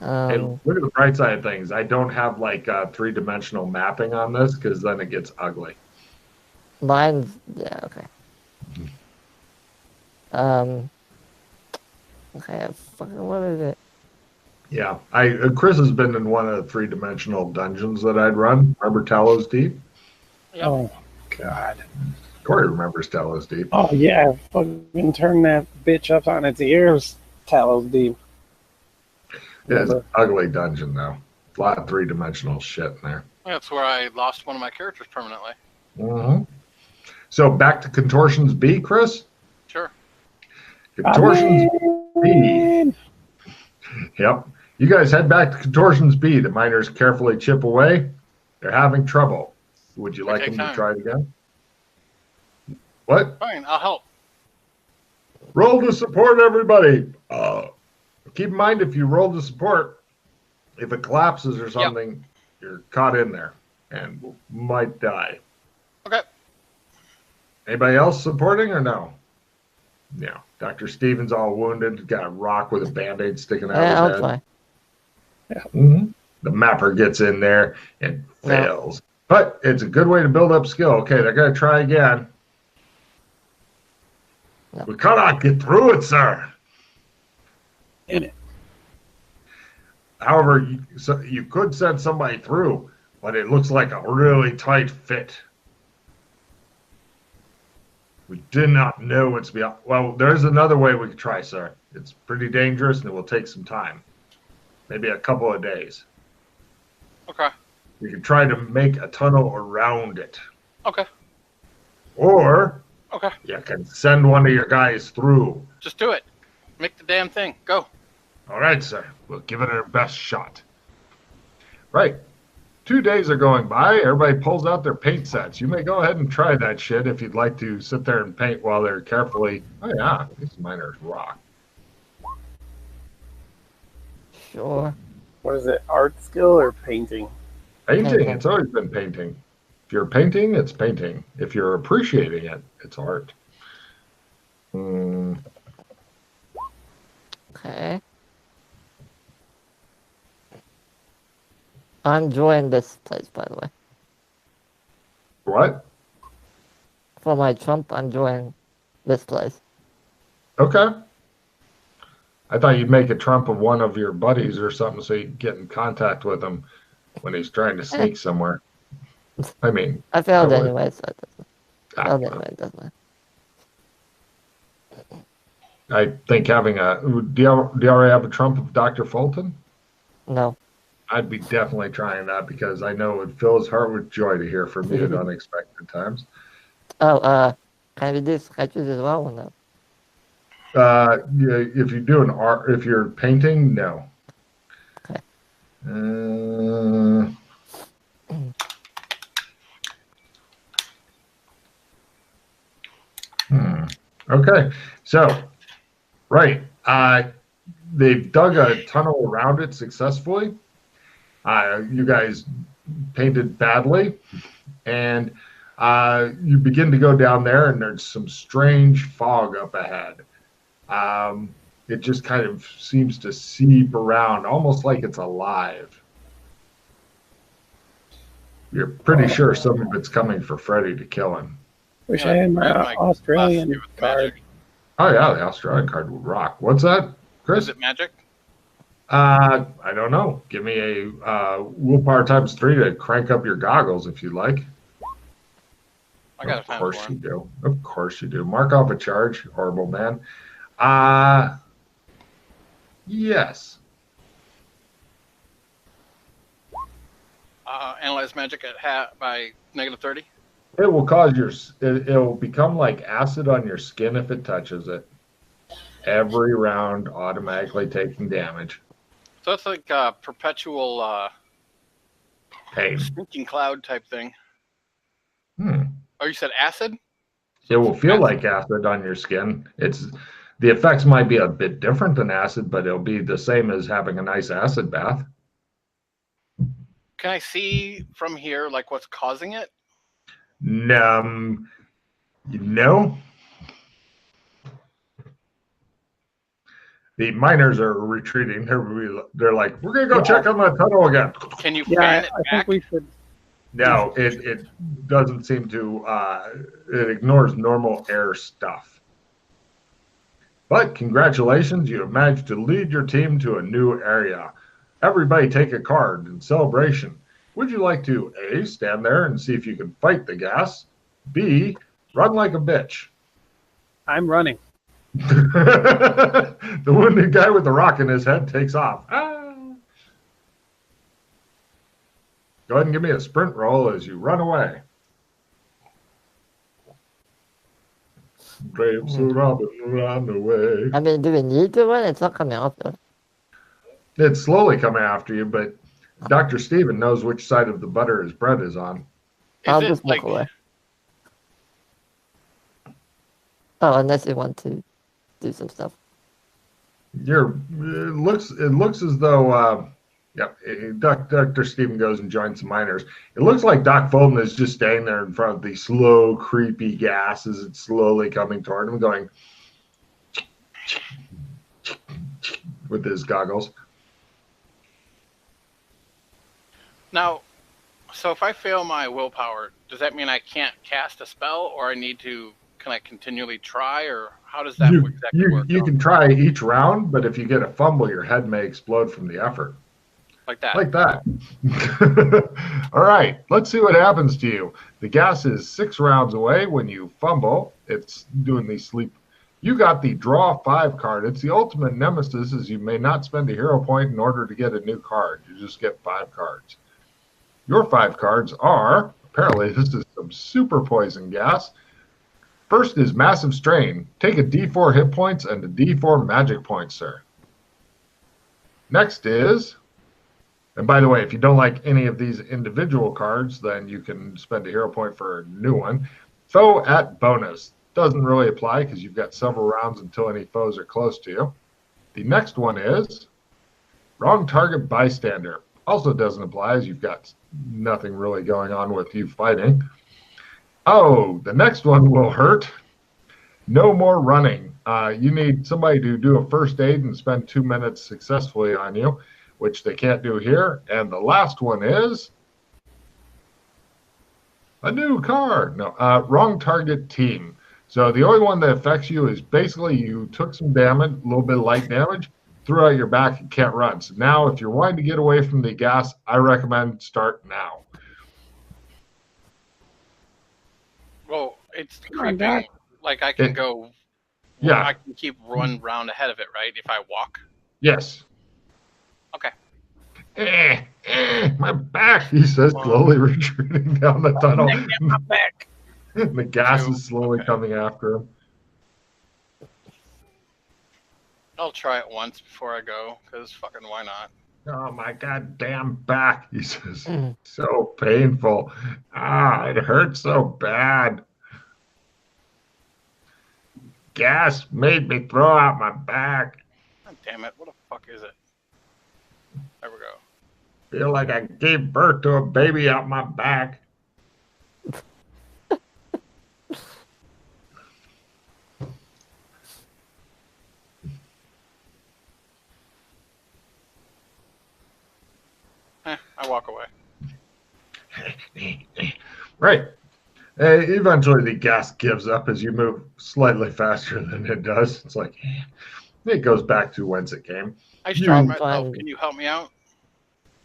Hey, Um, look at the bright side of things. I don't have like three-dimensional mapping on this because then it gets ugly. mine's yeah, okay. Um, okay, fucking what is it? Yeah, I Chris has been in one of the three-dimensional dungeons that I'd run. Remember Talos Deep? Yep. Oh, God. Corey remembers Talos Deep. Oh, yeah. Fucking turn that bitch up on its ears. Talos Deep. It's an Remember? ugly dungeon though. A lot of three-dimensional shit in there. That's where I lost one of my characters permanently. Mm-hmm. So back to Contortions B, Chris. Sure. Contortions B. Man. Yep. You guys head back to Contortions B. The miners carefully chip away. They're having trouble. Would you like them to try it again? What? Fine, I'll help. Roll to support everybody. Keep in mind, if you roll to support, if it collapses or something, you're caught in there and might die. Okay. Anybody else supporting or no? Yeah. Dr. Stevens all wounded, got a rock with a band-aid sticking out Yeah, of I'll his head. try. Mm-hmm. The mapper gets in there and fails. But it's a good way to build up skill. Okay, they're going to try again. No. We cannot get through it, sir. In it. However, you could send somebody through, but it looks like a really tight fit. We did not know what's beyond. Well, there's another way we could try, sir. It's pretty dangerous and it will take some time. Maybe a couple of days. Okay. We could try to make a tunnel around it. Okay. Or Okay. you can send one of your guys through. Just do it. Make the damn thing. Go. All right, sir. We'll give it our best shot. Right. 2 days are going by. Everybody pulls out their paint sets. You may go ahead and try that shit if you'd like to sit there and paint while they're carefully. Oh, yeah. These miners rock. Sure. What is it? Art skill or painting? Painting. It's always been painting. If you're painting, it's painting. If you're appreciating it, it's art. Okay. I'm enjoying this place, by the way. What? For my Trump, I'm enjoying this place. Okay. I thought you'd make a trump of one of your buddies or something so you could get in contact with him when he's trying to sneak somewhere. I mean, I failed that would- anyway, so it doesn't. Failed anyway, it doesn't matter. I think having a. Do you already have a trump of Dr. Fulton? No. I'd be definitely trying that because I know it would fill his heart with joy to hear from you at unexpected times. Oh, can I do sketches as well or no? Yeah, if you do an art, if you're painting, no. Okay. Okay, so right, they've dug a tunnel around it successfully. You guys painted badly, and you begin to go down there, and there's some strange fog up ahead. It just kind of seems to seep around, almost like it's alive. You're pretty sure some of it's coming for Freddy to kill him. Wish I had my my Australian glasses with card. magic. Oh yeah, the Australian card would rock. What's that, Chris? Is it magic? I don't know. Give me a willpower times 3 to crank up your goggles if you like. I got Of time course for you it. do. Of course you do. Mark off a charge, horrible man. Yes. Analyze magic at by -30. It will cause it'll become like acid on your skin if it touches it. Every round automatically taking damage. So it's like a perpetual Pain. sneaking cloud type thing. Hmm. Oh, you said acid? It will feel like acid on your skin. The effects might be a bit different than acid, but it'll be the same as having a nice acid bath. Can I see from here like what's causing it? No. The The miners are retreating. They're like, we're going to go check on the tunnel again. Can you Yeah, fan it I back? think we should. No, it doesn't seem to, it ignores normal air stuff. But congratulations, you have managed to lead your team to a new area. Everybody take a card in celebration. Would you like to A, stand there and see if you can fight the gas, B, run like a bitch? I'm running. The wounded guy with the rock in his head takes off. Ah. Go ahead and give me a sprint roll as you run away. Brave Sir Robin ran away. I mean, do we need to run? It's not coming after. It's slowly coming after you, but Dr. Steven knows which side of the butter his bread is on. I'll Is just it walk like away. Oh, unless you want to do some stuff. It looks as though Dr. Steven goes and joins the miners. It looks like Doc Fulton is just staying there in front of the slow, creepy gas as it's slowly coming toward him, going with his goggles. now? So if I fail my willpower, does that mean I can't cast a spell, or can I continually try, or how does that exactly work? You can try each round, but if you get a fumble, your head may explode from the effort. Like that. Like that. All right, let's see what happens to you. The gas is 6 rounds away. When you fumble, it's doing the sleep. You got the draw 5 card. It's the ultimate nemesis, as you may not spend a hero point in order to get a new card. You just get 5 cards. Your 5 cards are, apparently this is some super poison gas. First is Massive Strain. Take a D4 hit points and a D4 magic points, sir. Next is, and by the way, if you don't like any of these individual cards, then you can spend a hero point for a new one. Foe at bonus. Doesn't really apply because you've got several rounds until any foes are close to you. The next one is Wrong Target Bystander. Also doesn't apply as you've got nothing really going on with you fighting. Oh, the next one will hurt. No more running. You need somebody to do a first aid and spend 2 minutes successfully on you, which they can't do here. And the last one is a new card. No, wrong target team. So the only one that affects you is basically you took some damage, a little bit of light damage, threw out your back and can't run. So now if you're wanting to get away from the gas, I recommend start now. Well, it's Come on, creeping. Doc. Like I can go. Yeah. I can keep one round ahead of it, right? If I walk. Yes. Okay. My back, he says, slowly retreating down the tunnel. My back. The gas is slowly coming after him. I'll try it once before I go, because fucking why not? Oh, my goddamn back, he says. So painful. It hurts so bad. Gas made me throw out my back. God damn it, what the fuck is it? There we go. Feel like I gave birth to a baby out my back. I walk away. Right. Eventually the gas gives up as you move slightly faster than it does. It's like, it goes back to whence it came. I tried myself. fine. Can you help me out?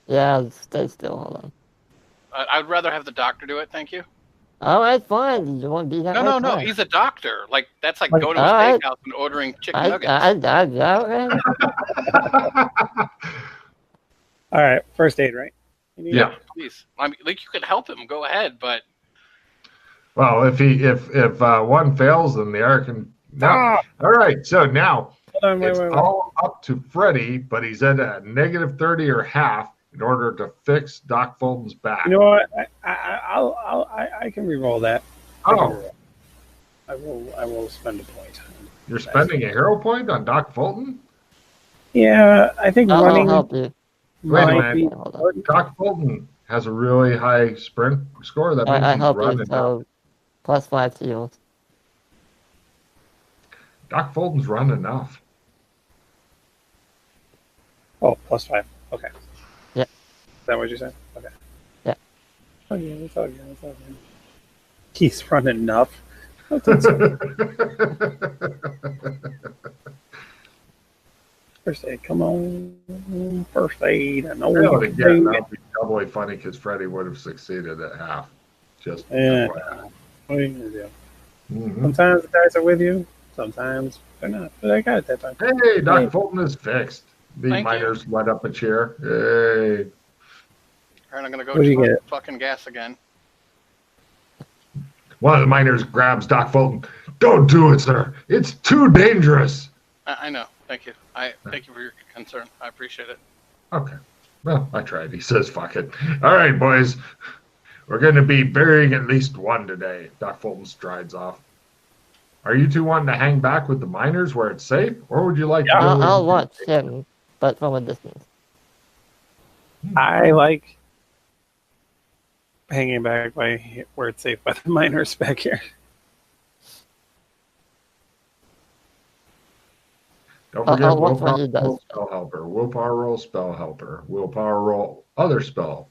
Yeah, stay still. Hold on. I'd rather have the doctor do it, thank you. All right, fine. You won't be that. No. He's a doctor. Like that's like Like, going to a all right. steakhouse and ordering chicken I, nuggets. All right, first aid, right? Yeah. Please, I mean, like you could help him. Go ahead, but Well, if one fails, then the other can. No. Ah! All right. So now Hold on, wait. it's all up to Freddy, but he's at a -30 or half in order to fix Doc Fulton's back. You know what? I can re-roll that. Oh, I will spend a point. you're spending a hero point on Doc Fulton? Yeah, I think I'll running help you. Wait a might minute. be Hold on. important. Doc Fulton has a really high sprint score. That means I he's help you. running. So +5 to yours. Doc Fulton's run enough. Oh, +5. Okay. Yeah. Is that what you said? Okay. Yeah. Oh, yeah, it's all good. It's all good. He's running enough. First aid, come on. First aid. I know you Well, can again, do that it. would be doubly funny because Freddy would have succeeded at half. Just Yeah. FYI. What are you gonna do? Mhm. Sometimes the dice are with you. Sometimes they're not. But I got it that time. Hey, Doc Fulton is fixed. The Thank you. miners let up a chair. Hey. All right, I'm gonna go What do you charge get? fucking gas again. One of the miners grabs Doc Fulton. Don't do it, sir. It's too dangerous. I know. Thank you. I thank you for your concern. I appreciate it. Okay. Well, I tried. He says, fuck it. All right, boys. We're going to be burying at least one today. Doc Fulton strides off. Are you two wanting to hang back with the miners where it's safe? Or would you like to go I'll in? watch him, but from a distance. I like hanging back by where it's safe by the miners back here. Don't forget I'll watch what willpower he does. roll, spell helper. Willpower roll, spell helper. Willpower roll, other spell.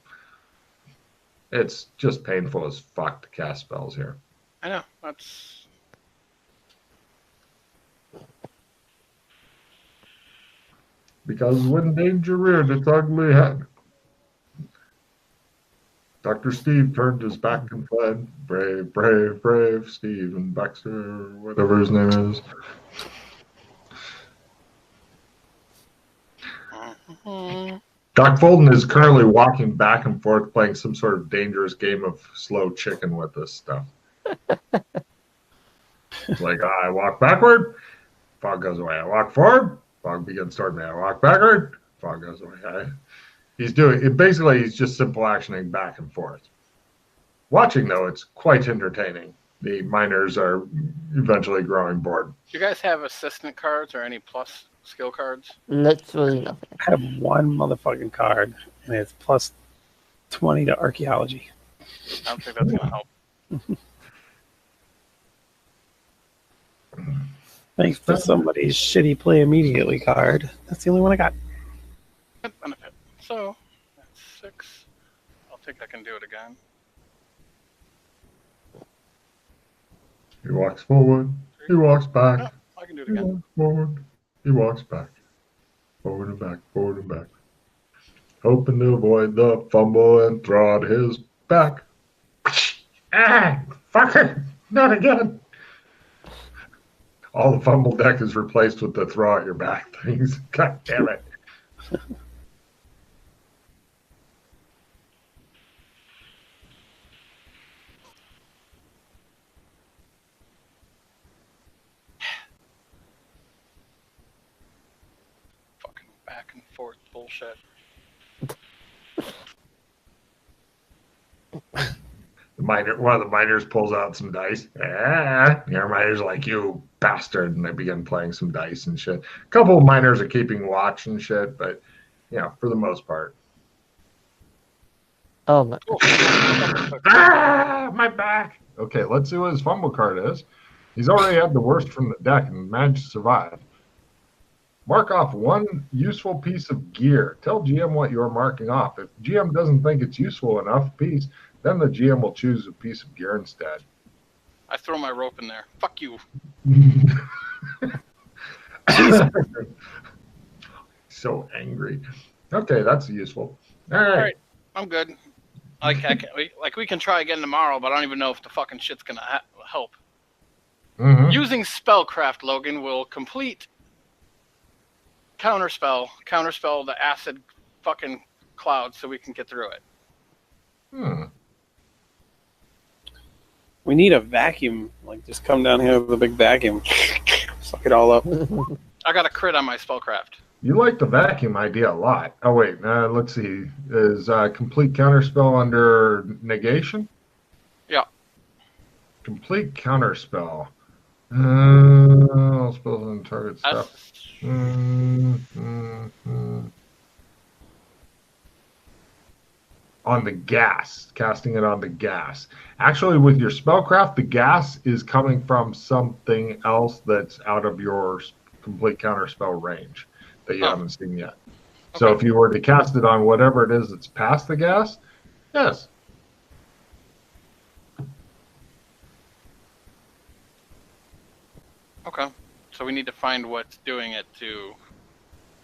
It's just painful as fuck to cast spells here. I know. That's Because when danger reared its ugly head, Dr. Steve turned his back and fled. Brave, brave, brave Stephen Baxter, whatever his name is. Doc Fulton is currently walking back and forth playing some sort of dangerous game of slow chicken with this stuff. It's like, I walk backward, fog goes away. I walk forward, fog begins toward me. I walk backward, fog goes away. He's doing it. Basically, he's just simple actioning back and forth. Watching, though, it's quite entertaining. The miners are eventually growing bored. Do you guys have assistant cards or any plus skill cards? Literally nothing. I have one motherfucking card, and it's +20 to archaeology. I don't think that's gonna help. Thanks to somebody's shitty play immediately card. That's the only one I got. Good benefit. So that's 6. I'll think I can do it again. He walks forward. He walks back. No, I can do it He again. walks forward. He walks back. Forward and back. Forward and back. Hoping to avoid the fumble and throw out his back. Ah, fucker! Not again. All the fumble deck is replaced with the throw out your back things. God damn it. Fucking back and forth bullshit. One of the miners pulls out some dice. The other miners are like, you bastard, and they begin playing some dice and shit. A couple of miners are keeping watch and shit, but for the most part. Oh my. My back. Okay, let's see what his fumble card is. He's already had the worst from the deck and managed to survive. Mark off one useful piece of gear. Tell GM what you're marking off. If GM doesn't think it's useful enough piece, then the GM will choose a piece of gear instead. I throw my rope in there. Fuck you. So angry. Okay, that's useful. All right. All right, I'm good. We can try again tomorrow, but I don't even know if the fucking shit's gonna help. Mhm. Using spellcraft, Logan will complete counterspell the acid fucking cloud so we can get through it. We need a vacuum. Like, just come down here with a big vacuum. Suck it all up. I got a crit on my spellcraft. You like the vacuum idea a lot. Oh, wait. Let's see. Is complete counterspell under negation? Yeah. Complete counterspell. All spells on target stuff. On the gas. Casting it on the gas. Actually, with your spellcraft, the gas is coming from something else that's out of your complete counterspell range that you haven't seen yet. So Okay. if you were to cast it on whatever it is that's past the gas, yes. Okay. So we need to find what's doing it to.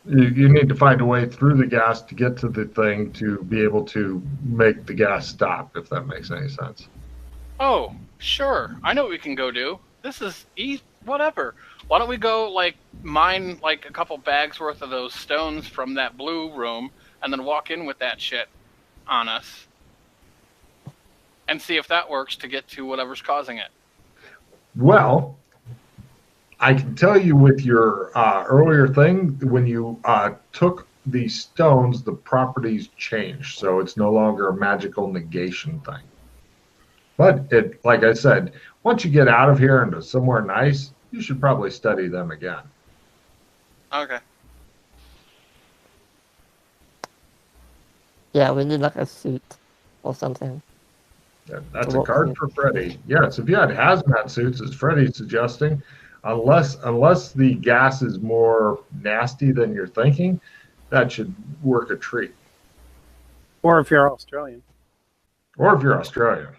You need to find a way through the gas to get to the thing to be able to make the gas stop, if that makes any sense. Oh, sure. I know what we can go do. This is whatever. Why don't we go like mine like a couple bags worth of those stones from that blue room, and then walk in with that shit on us, and see if that works to get to whatever's causing it. Well, I can tell you with your earlier thing, when you took the stones, the properties changed. So it's no longer a magical negation thing. But it, like I said, once you get out of here into somewhere nice, you should probably study them again. Okay. Yeah, we need like a suit or something. That's a card for Freddy. Yes, if you had hazmat suits, as Freddy's suggesting, unless the gas is more nasty than you're thinking, that should work a treat. Or if you're Australian. Or if you're Australian.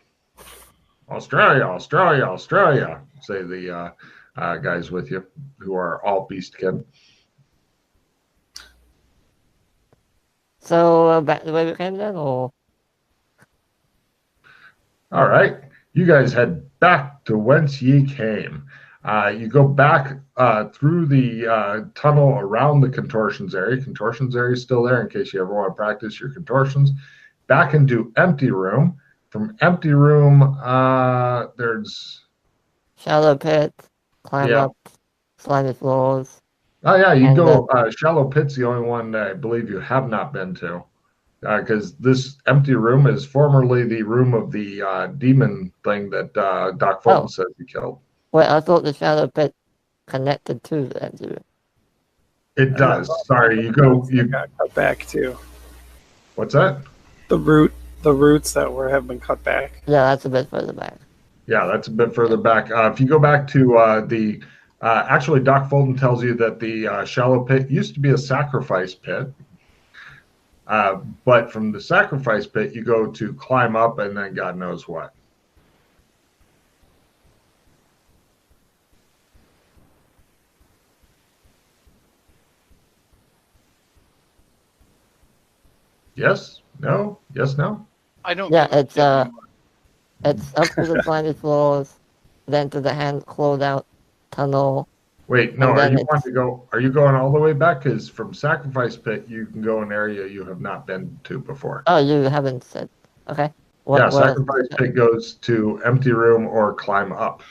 Australia, say the guys with you who are all beastkin. So back the way we came then, or All right, you guys head back to whence ye came. You go back through the tunnel around the contortions area. Contortions area is still there in case you ever want to practice your contortions. Back into empty room. From empty room, there's shallow pit, climb Yeah. up, slimy floors. Oh yeah, you And go. Shallow Pit's the only one I believe you have not been to, because this empty room is formerly the room of the demon thing that Doc Fulton Oh. says he killed. Wait, I thought the shallow pit connected to the empty room. It does. Sorry, you go. You got cut back too. what's that? The roots that have been cut back. Yeah, that's a bit further back. Yeah, that's a bit further back. If you go back to actually, Doc Fulton tells you that the shallow pit used to be a sacrifice pit. But from the sacrifice pit, you go to climb up and then God knows what. Yes? No? Yes? No? I don't. Yeah, give a it's shit anymore. it's up to the slimy floors, then to the hand closed out tunnel. Wait, no. And Are then you it's- wanting to go? Are you going all the way back? Because from sacrifice pit, you can go an area you have not been to before. Oh, you haven't said. Okay. Yeah, What else? sacrifice pit goes to empty room or climb up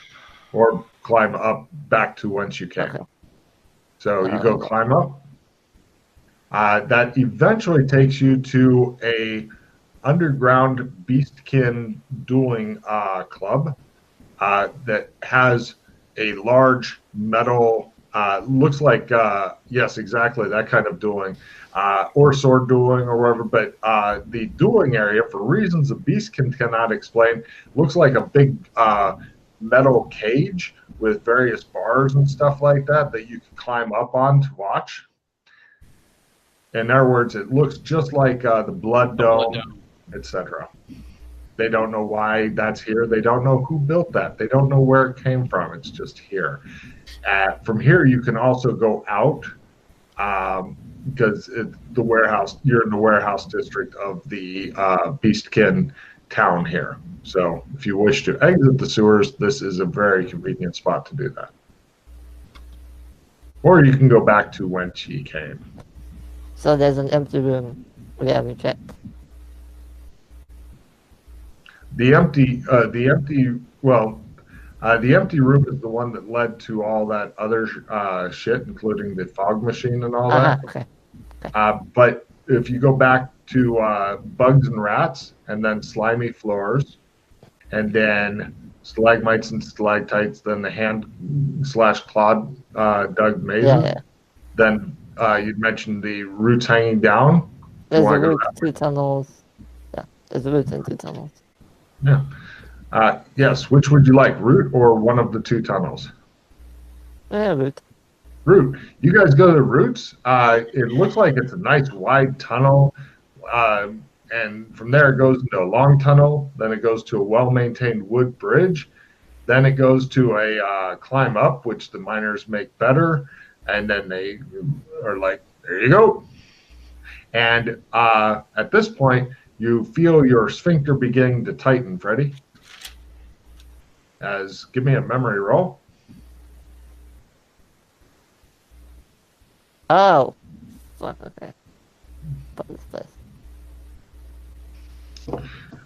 back to whence you came. Okay. So you go climb up. That eventually takes you to a underground beastkin dueling club that has a large metal. Looks like yes, exactly that kind of dueling, or sword dueling or whatever. But the dueling area, for reasons the beastkin cannot explain, looks like a big metal cage with various bars and stuff like that you can climb up on to watch. In other words, it looks just like the Blood Dome, etc. They don't know why that's here. They don't know who built that. They don't know where it came from. It's just here. From here, you can also go out because the warehouse. You're in the warehouse district of the Beastkin town here. So if you wish to exit the sewers, this is a very convenient spot to do that. Or you can go back to whence ye came. So there's an empty room we haven't checked. The empty room is the one that led to all that other shit, including the fog machine and all that. Okay. But if you go back to bugs and rats, and then slimy floors, and then stalagmites and stalactites, then the hand/clawed dug mazes, Yeah. then you mentioned the roots hanging down. There's wanna a go route, that way? 2 tunnels. Yeah, there's a route and 2 tunnels. Yeah. Yes. Which would you like, root or one of the 2 tunnels? Yeah, route. Route. You guys go to Routes. It looks like it's a nice wide tunnel. And from there it goes into a long tunnel. Then it goes to a well-maintained wood bridge. Then it goes to a climb up, which the miners make better. And then they are like, there you go. And at this point, you feel your sphincter beginning to tighten, Freddy. Give me a memory roll. Oh. Fuck, okay. What is this?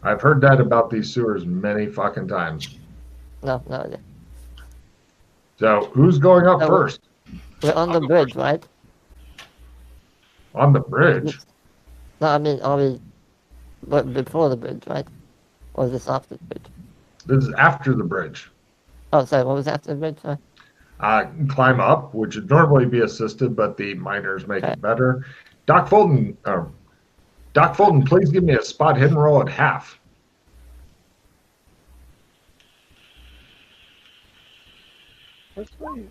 I've heard that about these sewers many fucking times. No idea. So who's going up No, first? We're on the I'll go bridge, first. right? On the bridge. No, I mean, are we before the bridge, right? Or is this after the bridge? This is after the bridge. Oh, sorry, what was after the bridge? Sorry. Climb up, which would normally be assisted, but the miners make Okay. it better. Doc Fulton, please give me a spot hidden roll at half. Where's my... Did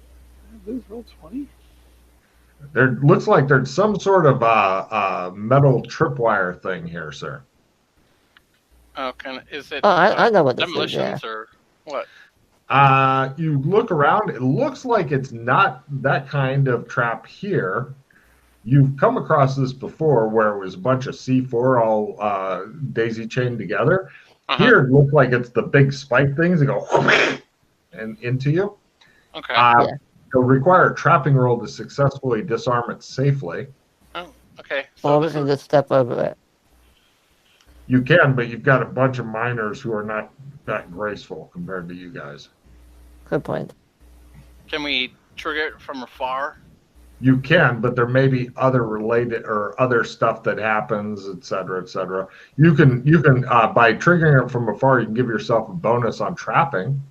I lose roll 20? There looks like there's some sort of metal tripwire thing here, sir. Oh, is it Oh, I know what this is, demolitions yeah. or what? You look around, it looks like it's not that kind of trap here. You've come across this before where it was a bunch of C4 all daisy chained together. Uh-huh. Here it looked like it's the big spike things that go and into you. Okay. Yeah. It'll require a trapping roll to successfully disarm it safely. Oh, okay. Or So we this can is, just step over it. You can, but you've got a bunch of miners who are not that graceful compared to you guys. Good point. can we trigger it from afar? You can, but there may be other related or other stuff that happens, et cetera, et cetera. You can by triggering it from afar, you can give yourself a bonus on trapping.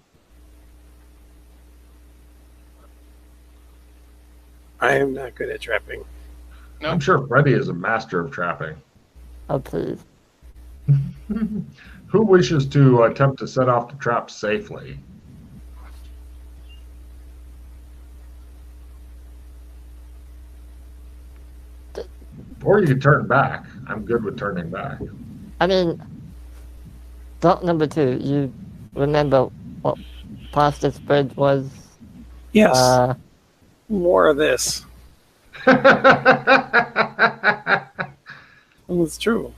I am not good at trapping. No. I'm sure Freddy is a master of trapping. Oh, please. Who wishes to attempt to set off the trap safely? Or you can turn back. I'm good with turning back. I mean, thought number 2, you remember what past this bridge was? Yes. More of this. Well, it's true.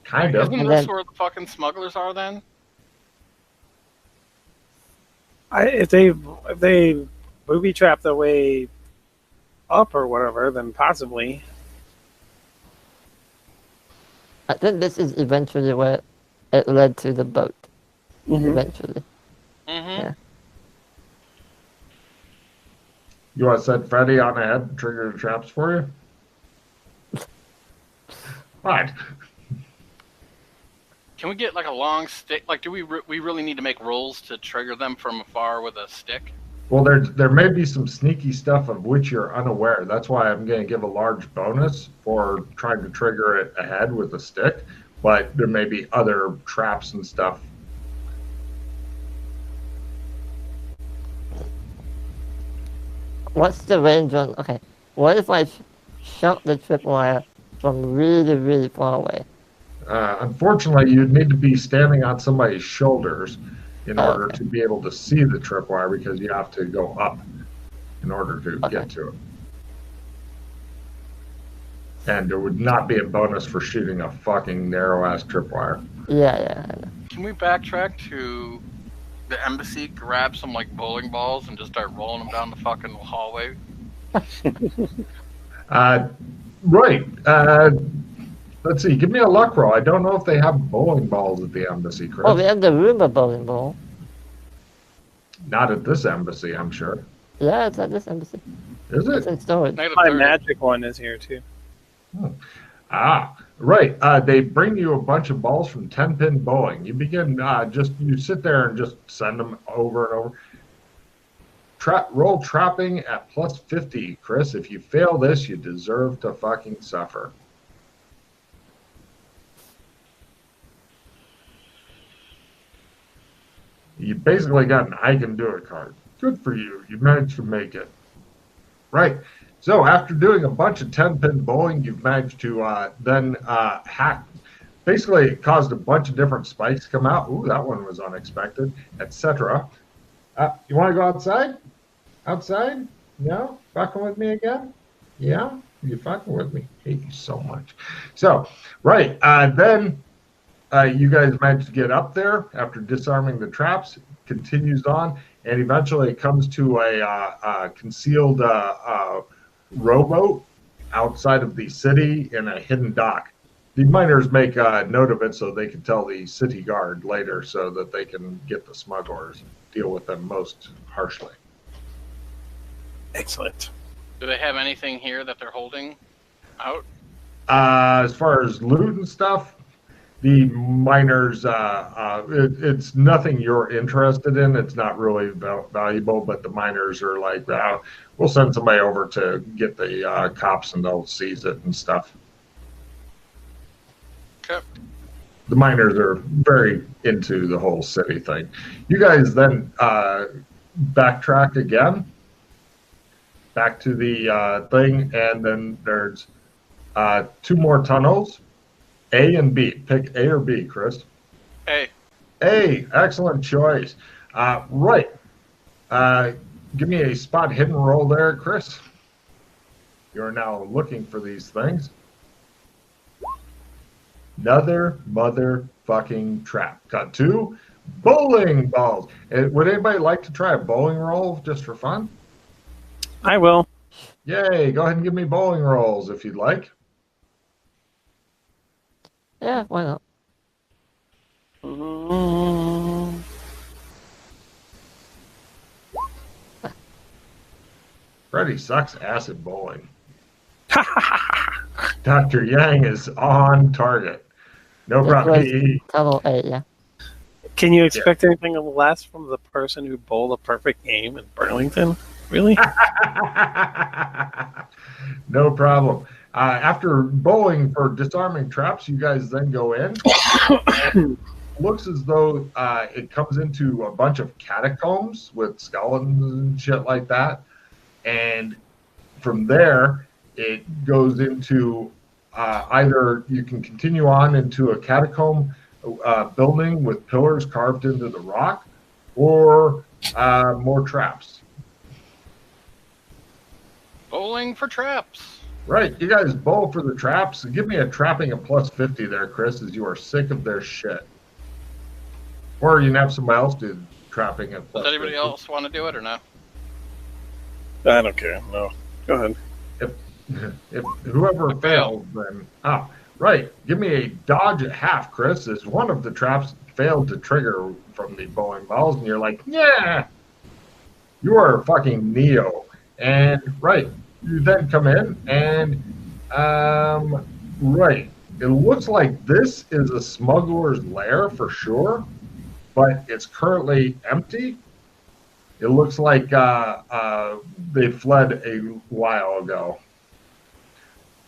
Kind of. Isn't And this then- where the fucking smugglers are then? If they booby trap the way up or whatever, then possibly. I think this is eventually where it led to the boat. Mhm. Eventually. Mm-hmm. Yeah. You want to set Freddy on ahead and trigger the traps for you? What? Can we get like a long stick? Like, do we really need to make rolls to trigger them from afar with a stick? Well, there may be some sneaky stuff of which you're unaware. That's why I'm going to give a large bonus for trying to trigger it ahead with a stick. But there may be other traps and stuff. What's the range on... Okay, what if I shot the tripwire from really, really far away? Unfortunately, you'd need to be standing on somebody's shoulders in Oh, order okay. to be able to see the tripwire because you have to go up in order to Okay. get to it. And there would not be a bonus for shooting a fucking narrow-ass tripwire. Yeah, I know. Can we backtrack to the embassy, grab some like bowling balls, and just start rolling them down the fucking hallway? Right. Let's see. Give me a luck roll. I don't know if they have bowling balls at the embassy, Chris. Oh, we have the Roomba bowling ball. Not at this embassy, I'm sure. Yeah, it's at this embassy. Is It's it? in storage. Negative My 30. magic one is here too. Right. They bring you a bunch of balls from 10-pin bowling. You begin you sit there and just send them over and over. Roll trapping at plus 50, Chris. If you fail this, you deserve to fucking suffer. You basically got an I can do it card. Good for you. You managed to make it. Right. So after doing a bunch of 10-pin bowling, you've managed to then hack. Basically, it caused a bunch of different spikes to come out. Ooh, that one was unexpected, etc. You want to go outside? Outside? No? Fucking with me again? Yeah? You fucking with me? Hate you so much. So, right. Then you guys managed to get up there after disarming the traps. Continues on, and eventually it comes to a concealed rowboat outside of the city in a hidden dock. The miners make a note of it so they can tell the city guard later so that they can get the smugglers and deal with them most harshly. Excellent. Do they have anything here that they're holding out? As far as loot and stuff, the miners, it's nothing you're interested in. It's not really valuable, but the miners are like, we'll send somebody over to get the cops and they'll seize it and stuff. Okay. The miners are very into the whole city thing. You guys then backtrack again, back to the thing, and then there's 2 more tunnels. A and B. Pick A or B, Chris. A. A. Excellent choice. Right. Give me a spot hidden roll there, Chris. You're now looking for these things. Another motherfucking trap. Got 2 bowling balls. Would anybody like to try a bowling roll just for fun? I will. Yay. Go ahead and give me bowling rolls if you'd like. Yeah, why not? Freddy sucks ass at bowling. Dr. Yang is on target. No It problem. was tunnel 8, yeah. Can you expect anything less from the person who bowled a perfect game in Burlington? Really? No problem. After bowling for disarming traps, you guys then go in. Looks as though it comes into a bunch of catacombs with skeletons and shit like that. And from there, it goes into either you can continue on into a catacomb building with pillars carved into the rock, or more traps. Bowling for traps. Right, you guys bowl for the traps. Give me a trapping of +50 there, Chris, as you are sick of their shit. Or you can have somebody else do trapping at +50. Does anybody else want to do it or no? I don't care. No. Go ahead. If whoever fails, then right. Give me a dodge at half, Chris, as one of the traps failed to trigger from the bowling balls, and you're like, yeah, you are fucking Neo. And right, you then come in and right. It looks like this is a smuggler's lair for sure, but it's currently empty. It looks like they fled a while ago.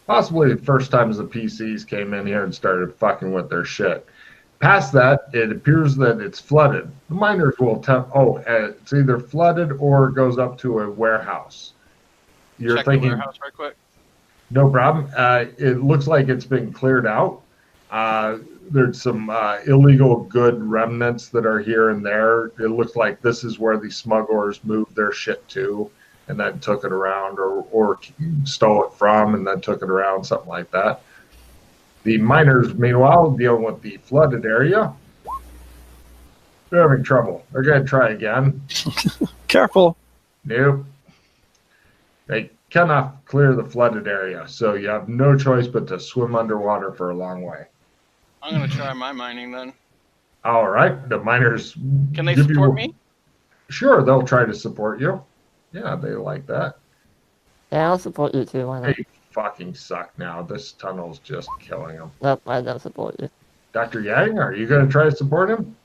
Possibly the first time the PCs came in here and started fucking with their shit. Past that, it appears that it's flooded. The miners will tell, it's either flooded or it goes up to a warehouse. You're Check thinking, the warehouse right quick. no problem. It looks like it's been cleared out. There's some illegal good remnants that are here and there. It looks like this is where the smugglers moved their shit to and then took it around, or stole it from and then took it around, something like that. The miners, meanwhile, dealing with the flooded area. They're having trouble. They're going to try again. Careful. Nope. They cannot clear the flooded area, so you have no choice but to swim underwater for a long way. I'm going to try my mining then. All right. The miners... Can they support me? Sure, they'll try to support you. Yeah, they like that. Yeah, I'll support you too, why not? They fucking suck now. This tunnel's just killing them. Nope, I don't support you. Dr. Yang, are you going to try to support him?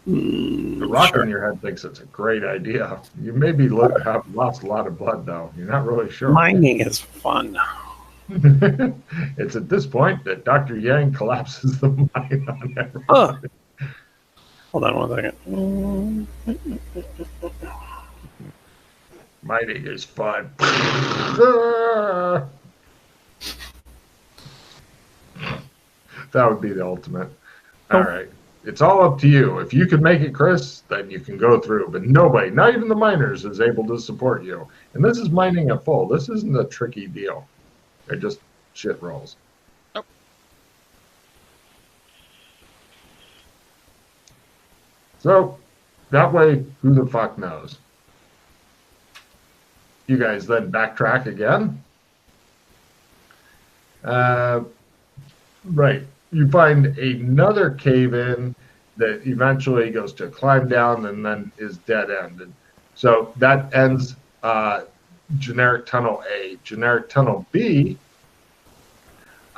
The rock Sure. in your head thinks it's a great idea. You maybe have lost a lot of blood, though. You're not really sure. Mining is fun. It's at this point that Dr. Yang collapses the mine on everyone. Hold on 1 second. Mining is fun. That would be the ultimate. All right. It's all up to you. If you can make it, Chris, then you can go through. But nobody, not even the miners, is able to support you. And this is mining at full. This isn't a tricky deal. They're just shit rolls. Nope. So that way, who the fuck knows? You guys then backtrack again. Right. You find another cave in that eventually goes to climb down and then is dead ended. So that ends generic tunnel A. Generic tunnel B,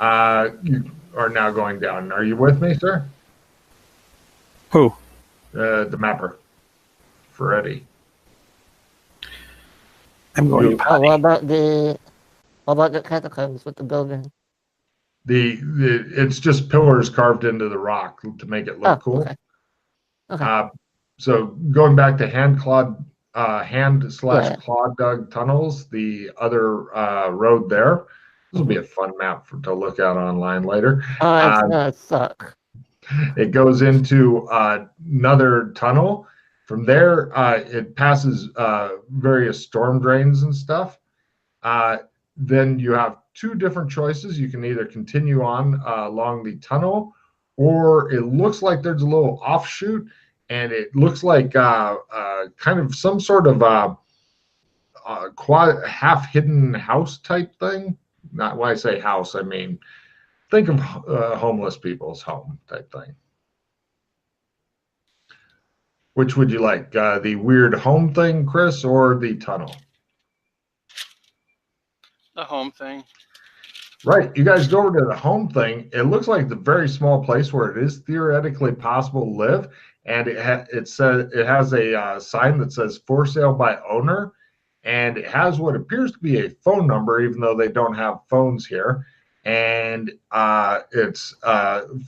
you are now going down. Are you with me, sir? Who? The mapper. Freddy. I'm going to Oh, potty. what about the catacombs with the building? It's just pillars carved into the rock to make it look cool. Okay. Okay. So going back to hand/claw dug tunnels, the other road there. This will be a fun map to look at online later. Oh, it's gonna suck. It goes into another tunnel. From there, it passes various storm drains and stuff. Then you have two different choices. You can either continue on along the tunnel, or it looks like there's a little offshoot, and it looks like kind of some sort of half-hidden house type thing. Not when I say house, I mean think of homeless people's home type thing. Which would you like? The weird home thing, Chris, or the tunnel? The home thing. Right. You guys go over to the home thing. It looks like the very small place where it is theoretically possible to live. And it has a sign that says for sale by owner. And it has what appears to be a phone number, even though they don't have phones here. And it's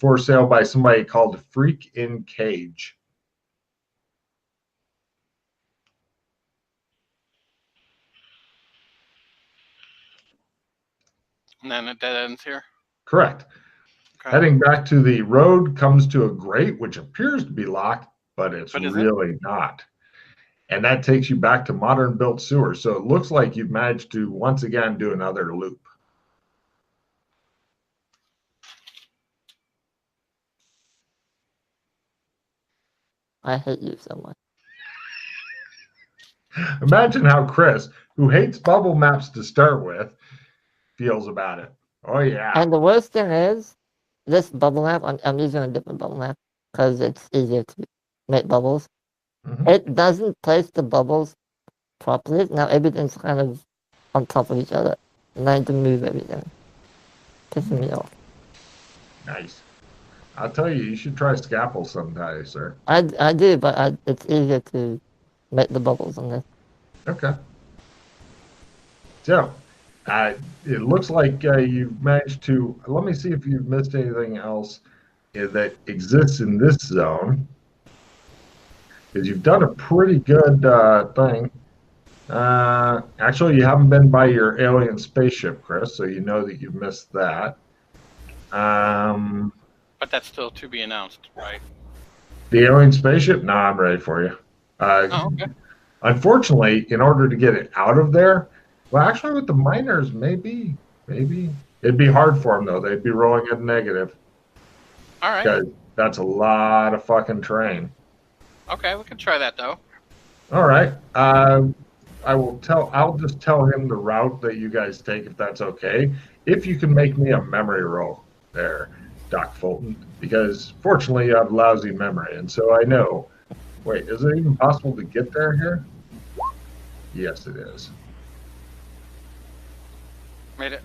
for sale by somebody called Freak in Cage. And then it dead ends here. Correct. Okay. Heading back to the road comes to a grate, which appears to be locked, but it's really not. And that takes you back to modern built sewers. So it looks like you've managed to once again do another loop. I hate you so much. Imagine how Chris, who hates bubble maps to start with, feels about it. Oh, yeah. And the worst thing is, this bubble map, I'm using a different bubble map because it's easier to make bubbles. Mhm. It doesn't place the bubbles properly. Now everything's kind of on top of each other. And I need to move everything. Pissing me off. Nice. I'll tell you, you should try Scapple sometime, sir. I do, but it's easier to make the bubbles on this. Okay. So, it looks like you've managed to. Let me see if you've missed anything else that exists in this zone. Because you've done a pretty good thing. Actually, you haven't been by your alien spaceship, Chris, so you know that you've missed that. But that's still to be announced, right? The alien spaceship? No, I'm ready for you. Oh, okay. Unfortunately, in order to get it out of there, well, actually, with the miners, maybe it'd be hard for them though. They'd be rolling at negative. All right. Because that's a lot of fucking terrain. Okay, we can try that though. All right. I'll just tell him the route that you guys take if that's okay. If you can make me a memory roll there, Doc Fulton, because fortunately you have lousy memory, and so I know. Wait, is it even possible to get there here? Yes, it is. Made it.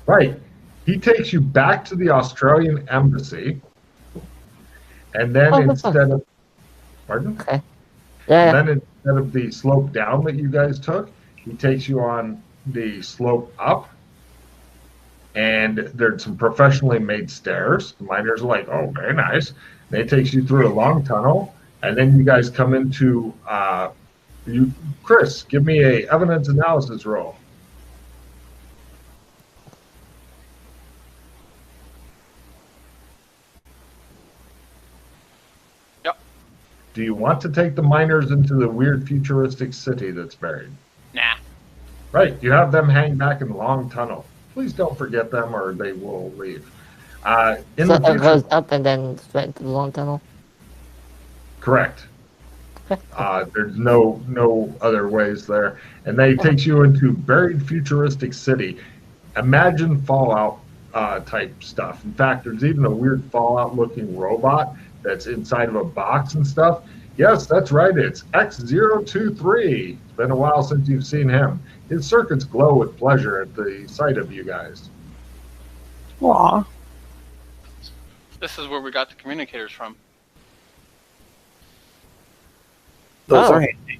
Right. He takes you back to the Australian embassy, and then instead of, pardon? Okay. Yeah. And then instead of the slope down that you guys took, he takes you on the slope up, and there's some professionally made stairs. The miners are like, oh, very nice. And it takes you through a long tunnel, and then you guys come into Chris, give me a evidence analysis roll. Yep. Do you want to take the miners into the weird futuristic city that's buried? Nah. Right, you have them hang back in the long tunnel. Please don't forget them or they will leave. In So the it future, goes up and then straight into the long tunnel. correct. There's no other ways there. And they takes you into buried futuristic city. Imagine Fallout type stuff. In fact, there's even a weird Fallout looking robot that's inside of a box and stuff. Yes, that's right. It's X023. It's been a while since you've seen him. His circuits glow with pleasure at the sight of you guys. Aw. This is where we got the communicators from. Those Oh. are handy.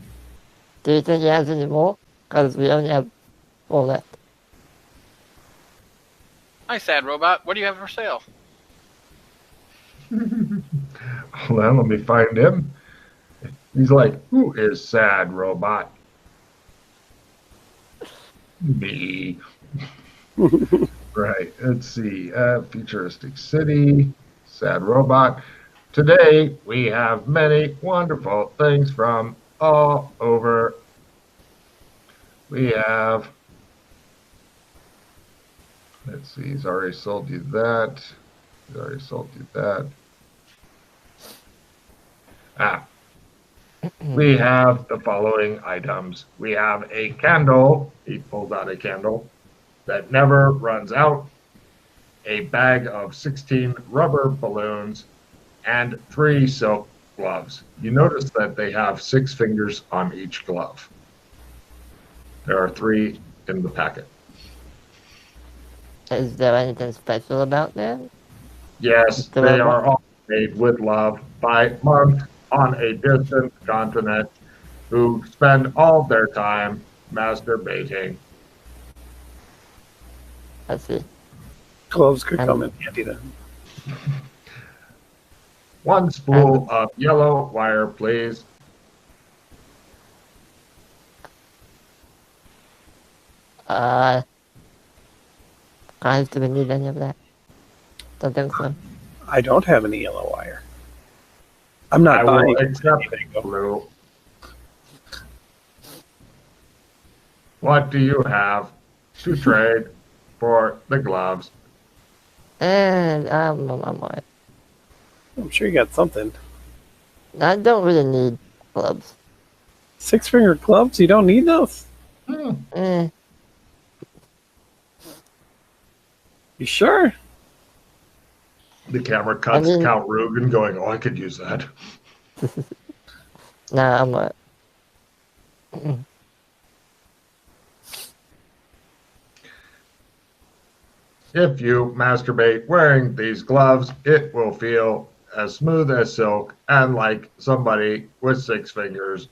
Do you think he has any more? Because we only have 4 left. Hi, sad robot. What do you have for sale? Hold on, let me find him. He's like, who is sad robot? Me. Right, let's see. Futuristic city, sad robot. Today we have many wonderful things from all over. We have, let's see, he's already sold you that. He's already sold you that. We have the following items. We have a candle. He pulls out a candle that never runs out. A bag of 16 rubber balloons and 3 silk gloves. You notice that they have 6 fingers on each glove. There are 3 in the packet. Is there anything special about them? Yes, they are all made with love by monks on a distant continent who spend all their time masturbating. I see. Gloves could come in handy then. 1 spool of yellow wire, please. Guys, do we need any of that? Don't think so. I don't have any yellow wire. I'm not I buying will accept anything. Though. blue. What do you have to trade for the gloves? And I'm alright. I'm sure you got something. I don't really need gloves. 6-finger gloves? You don't need those? Eh, You sure? The camera cuts I mean- Count Rugen going, oh, I could use that. nah, I'm not. If you masturbate wearing these gloves, it will feel as smooth as silk and like somebody with 6 fingers.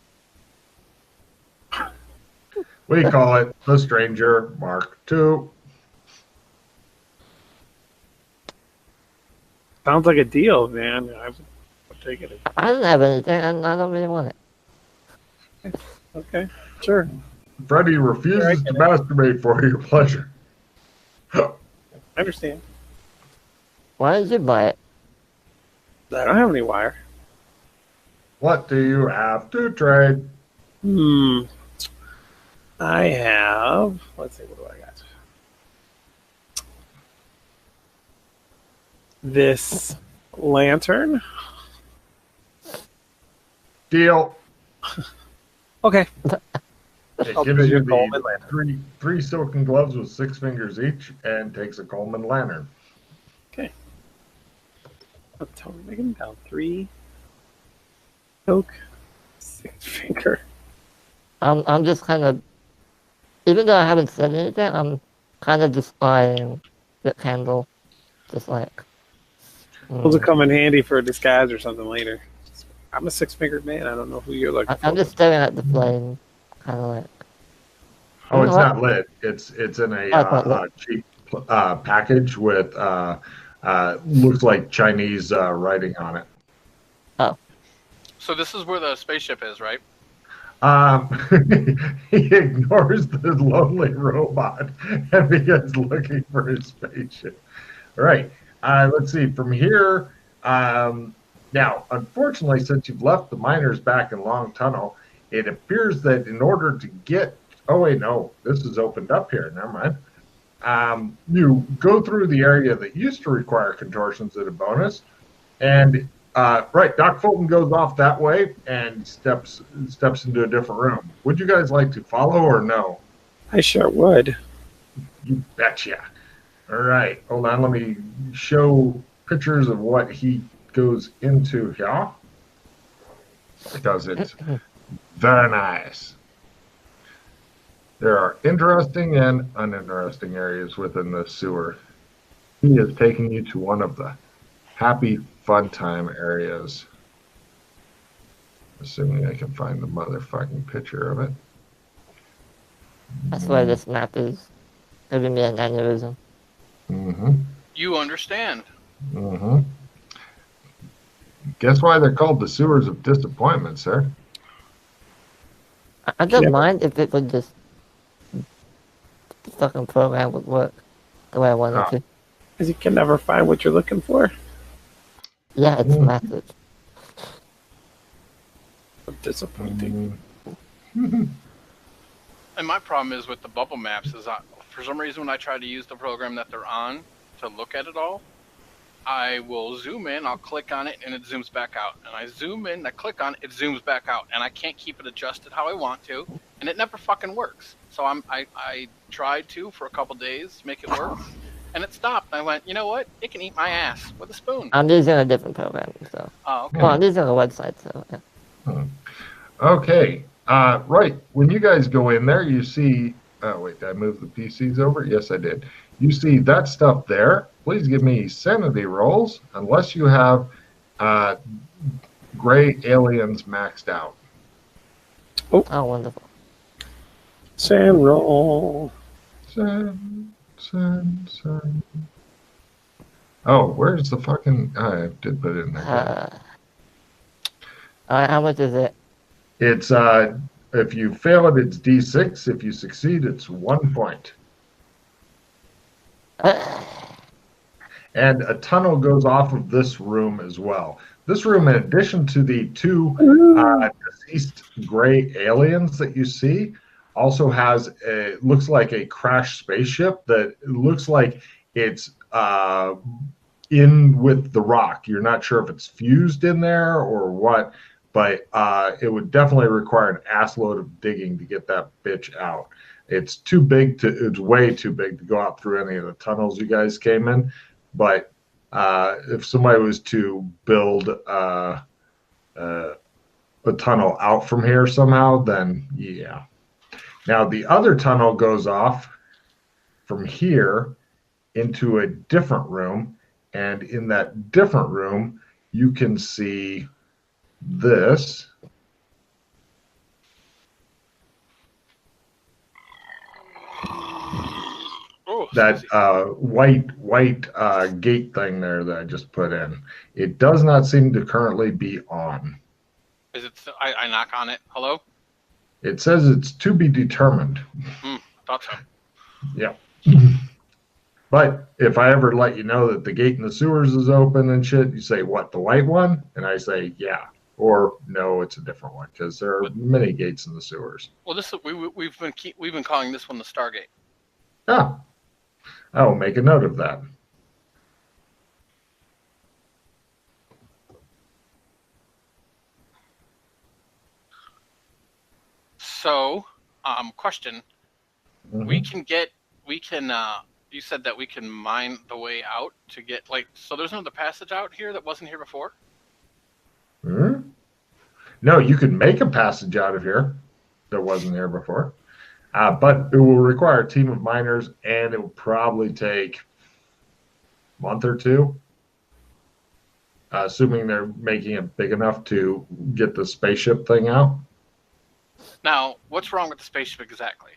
We call it the Stranger Mark II. Sounds like a deal, man. I would take it. I don't have anything, and I don't really want it. Okay, sure. Freddie refuses to masturbate for your pleasure. I understand. Why did you buy it? I don't have any wire. What do you have to trade? I have. Let's see, what do I got? This lantern. Deal. Okay. It I'll gives trade you your Coleman the three silken gloves with 6 fingers each and takes a Coleman lantern. Okay. Let's tell me them down. 3 oak, 6 finger. I'm just kind of, even though I haven't said anything, I'm kind of just buying the candle, just like. Those will come in handy for a disguise or something later. I'm a 6-fingered man. I don't know who you're looking for. I'm just staring at the flame, kind of like. Oh, it's What? not lit. It's in Oh, it's not a lit. cheap package with looks like Chinese writing on it. So this is where the spaceship is, right? He ignores the lonely robot and begins looking for his spaceship. All right. Let's see. From here, now, unfortunately, since you've left the miners back in Long Tunnel, it appears that in order to get. Oh, wait, no. This is opened up here. Never mind. You go through the area that used to require contortions at a bonus, and right, Doc Fulton goes off that way and steps into a different room. Would you guys like to follow or no? I sure would. You betcha. All right, hold on. Let me show pictures of what he goes into here, because it's very nice. There are interesting and uninteresting areas within the sewer. He is taking you to one of the happy fun time areas. Assuming I can find the motherfucking picture of it. That's why this map is giving me an aneurysm. Mm-hmm. You understand. Mm-hmm. Guess why they're called the sewers of disappointment, sir? I don't mind if it would just the fucking program would work the way I want it to. Because you can never find what you're looking for. Yeah, it's massive. Disappointing. Mm-hmm. And my problem is with the bubble maps is for some reason when I try to use the program that they're on to look at it all, I will zoom in, I'll click on it, and it zooms back out. And I zoom in, I click on it, it zooms back out. And I can't keep it adjusted how I want to, and it never fucking works. So I tried to for a couple days, make it work, and it stopped. I went, you know what? It can eat my ass with a spoon. I'm using a different program, so. Oh, okay. Well, I'm using a website, so yeah. Okay. Right. When you guys go in there, you see. Oh wait, did I move the PCs over? Yes, I did. You see that stuff there. Please give me sanity rolls, unless you have gray aliens maxed out. Oh, wonderful. Sand roll. San. Oh, where's the fucking? I did put it in there. How much is it? It's if you fail it, it's D6. If you succeed, it's 1 point. And a tunnel goes off of this room as well. This room, in addition to the two deceased gray aliens that you see, also has looks like a crashed spaceship that looks like it's in with the rock. You're not sure if it's fused in there or what, but it would definitely require an assload of digging to get that bitch out. It's too big it's way too big to go out through any of the tunnels you guys came in. But if somebody was to build a tunnel out from here somehow, then yeah. Now the other tunnel goes off from here into a different room, and in that different room, you can see this. That white gate thing there that I just put in. It does not seem to currently be on. Is it? I knock on it. Hello? It says it's to be determined. Thought so. Yeah. But if I ever let you know that the gate in the sewers is open and shit, you say, what, the white one? And I say, yeah. Or no, it's a different one, because there are many gates in the sewers. Well, we've been calling this one the Stargate. Ah. I will make a note of that. So, question. Mm-hmm. You said that we can mine the way out to get, so there's another passage out here that wasn't here before? Hmm? No, you could make a passage out of here that wasn't here before. But it will require a team of miners, and it will probably take a month or two, assuming they're making it big enough to get the spaceship thing out. Now, what's wrong with the spaceship exactly?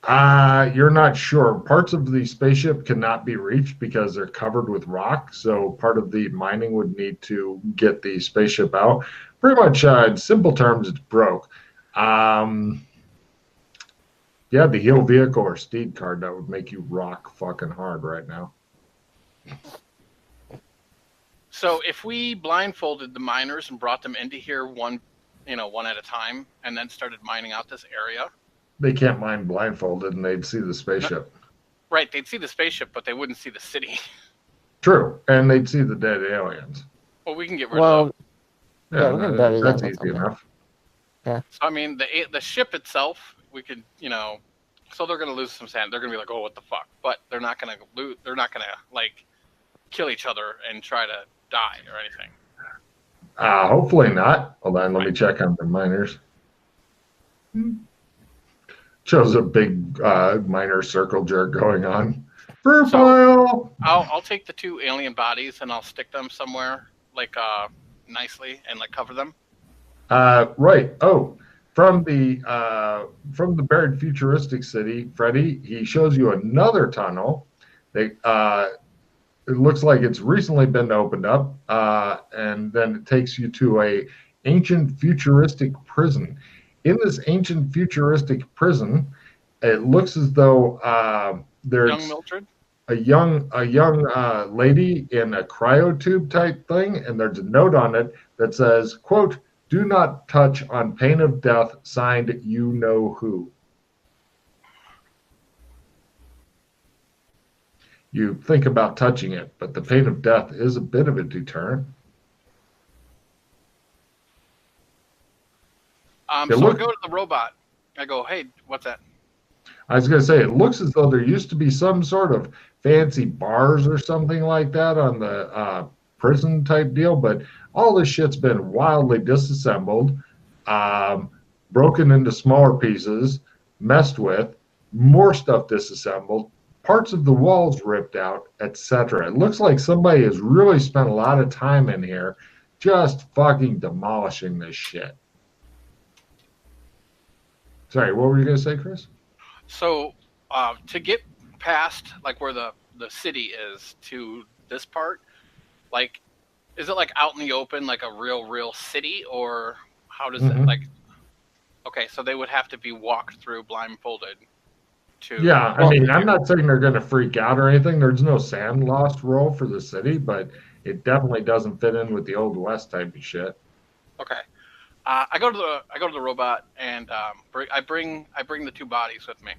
You're not sure. Parts of the spaceship cannot be reached because they're covered with rock. So part of the mining would need to get the spaceship out. Pretty much, in simple terms, it's broke. Um, yeah, the heal vehicle or steed card that would make you rock fucking hard right now. So if we blindfolded the miners and brought them into here one at a time, and then started mining out this area. They can't mine blindfolded, and they'd see the No, spaceship. right, they'd see the spaceship, but they wouldn't see the city. True, and they'd see the dead aliens. Well, we can get rid of Well, them. yeah, we can bury them that's or easy something. enough. So I mean, the ship itself, we could, so they're gonna lose some sand. They're gonna be like, oh, what the fuck? But they're not gonna lose. They're not gonna like kill each other and try to die or anything. Hopefully not. Hold on, let me check on the miners. Shows a big miner circle jerk going on. Profile. I'll take the 2 alien bodies and I'll stick them somewhere like nicely and like cover them. Right. Oh, from the buried futuristic city, Freddy, he shows you another tunnel. They it looks like it's recently been opened up, and then it takes you to a ancient futuristic prison. In this ancient futuristic prison, it looks as though Young there's Mildred. a young lady in a cryotube type thing, and there's a note on it that says, "quote Do not touch on pain of death." Signed, you know who. You think about touching it, but the pain of death is a bit of a deterrent. So I go to the robot. I go, hey, what's that? I was going to say, it looks as though there used to be some sort of fancy bars or something like that on the prison type deal, but all this shit's been wildly disassembled, broken into smaller pieces, messed with, more stuff disassembled, parts of the walls ripped out, etc. It looks like somebody has really spent a lot of time in here just fucking demolishing this shit. Sorry, what were you going to say, Chris? So to get past like where the city is to this part, like, is it like out in the open, like a real city, or how does it like? Okay, so they would have to be walked through blindfolded. Yeah, I mean, I'm not saying they're going to freak out or anything. There's no sand lost roll for the city, but it definitely doesn't fit in with the Old West type of shit. Okay, I go to the robot and I bring the 2 bodies with me.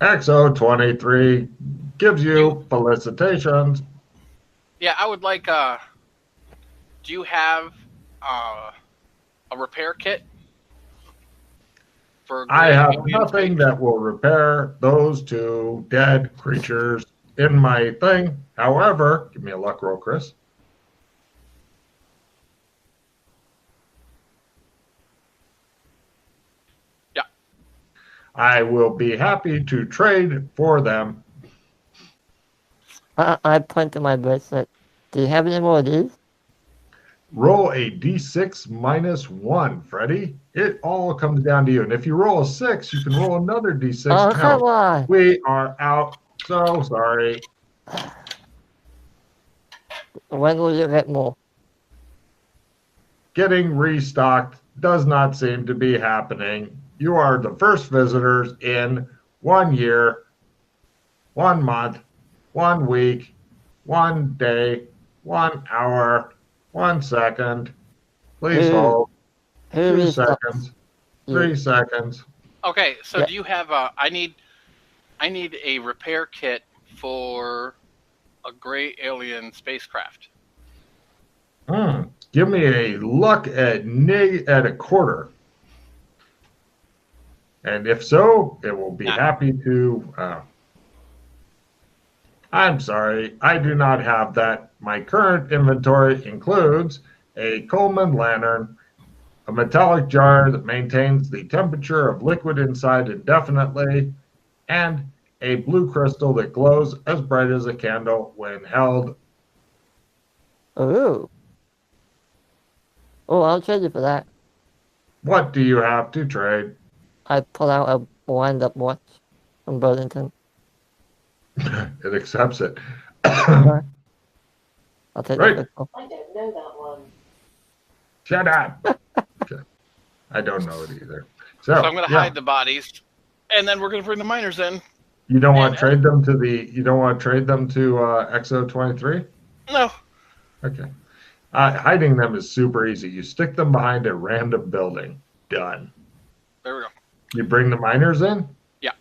XO23 gives you felicitations. Yeah, I would like. Do you have a repair kit? I have nothing that will repair those 2 dead creatures in my thing. However, give me a luck roll, Chris. Yeah. I will be happy to trade for them. I point to my bracelet. Do you have any more of these? Roll a d6 minus 1, Freddy. It all comes down to you. And if you roll a 6, you can roll another d6. Oh, come on. We are out. So sorry. When will you get more? Getting restocked does not seem to be happening. You are the first visitors in 1 year, 1 month, 1 week, 1 day, 1 hour, 1 second. Please hold. 2 seconds. 3 seconds. Okay, so do you have I need a repair kit for a gray alien spacecraft. Give me a luck at a quarter. And if so, it will be happy to. I'm sorry, I do not have that. My current inventory includes a Coleman lantern, a metallic jar that maintains the temperature of liquid inside indefinitely, and a blue crystal that glows as bright as a candle when held. Oh. Oh, I'll trade you for that. What do you have to trade? I pull out a wind-up watch. from Burlington. It accepts it. Okay. I'll take Right. that. I don't know that one. Shut up. Okay. I don't know it either. So So I'm going to yeah, hide the bodies, and then we're going to bring the miners in. you don't want and- to trade them to XO 23? No. Okay. Hiding them is super easy. You stick them behind a random building. Done. There we go. You bring the miners in? Yeah.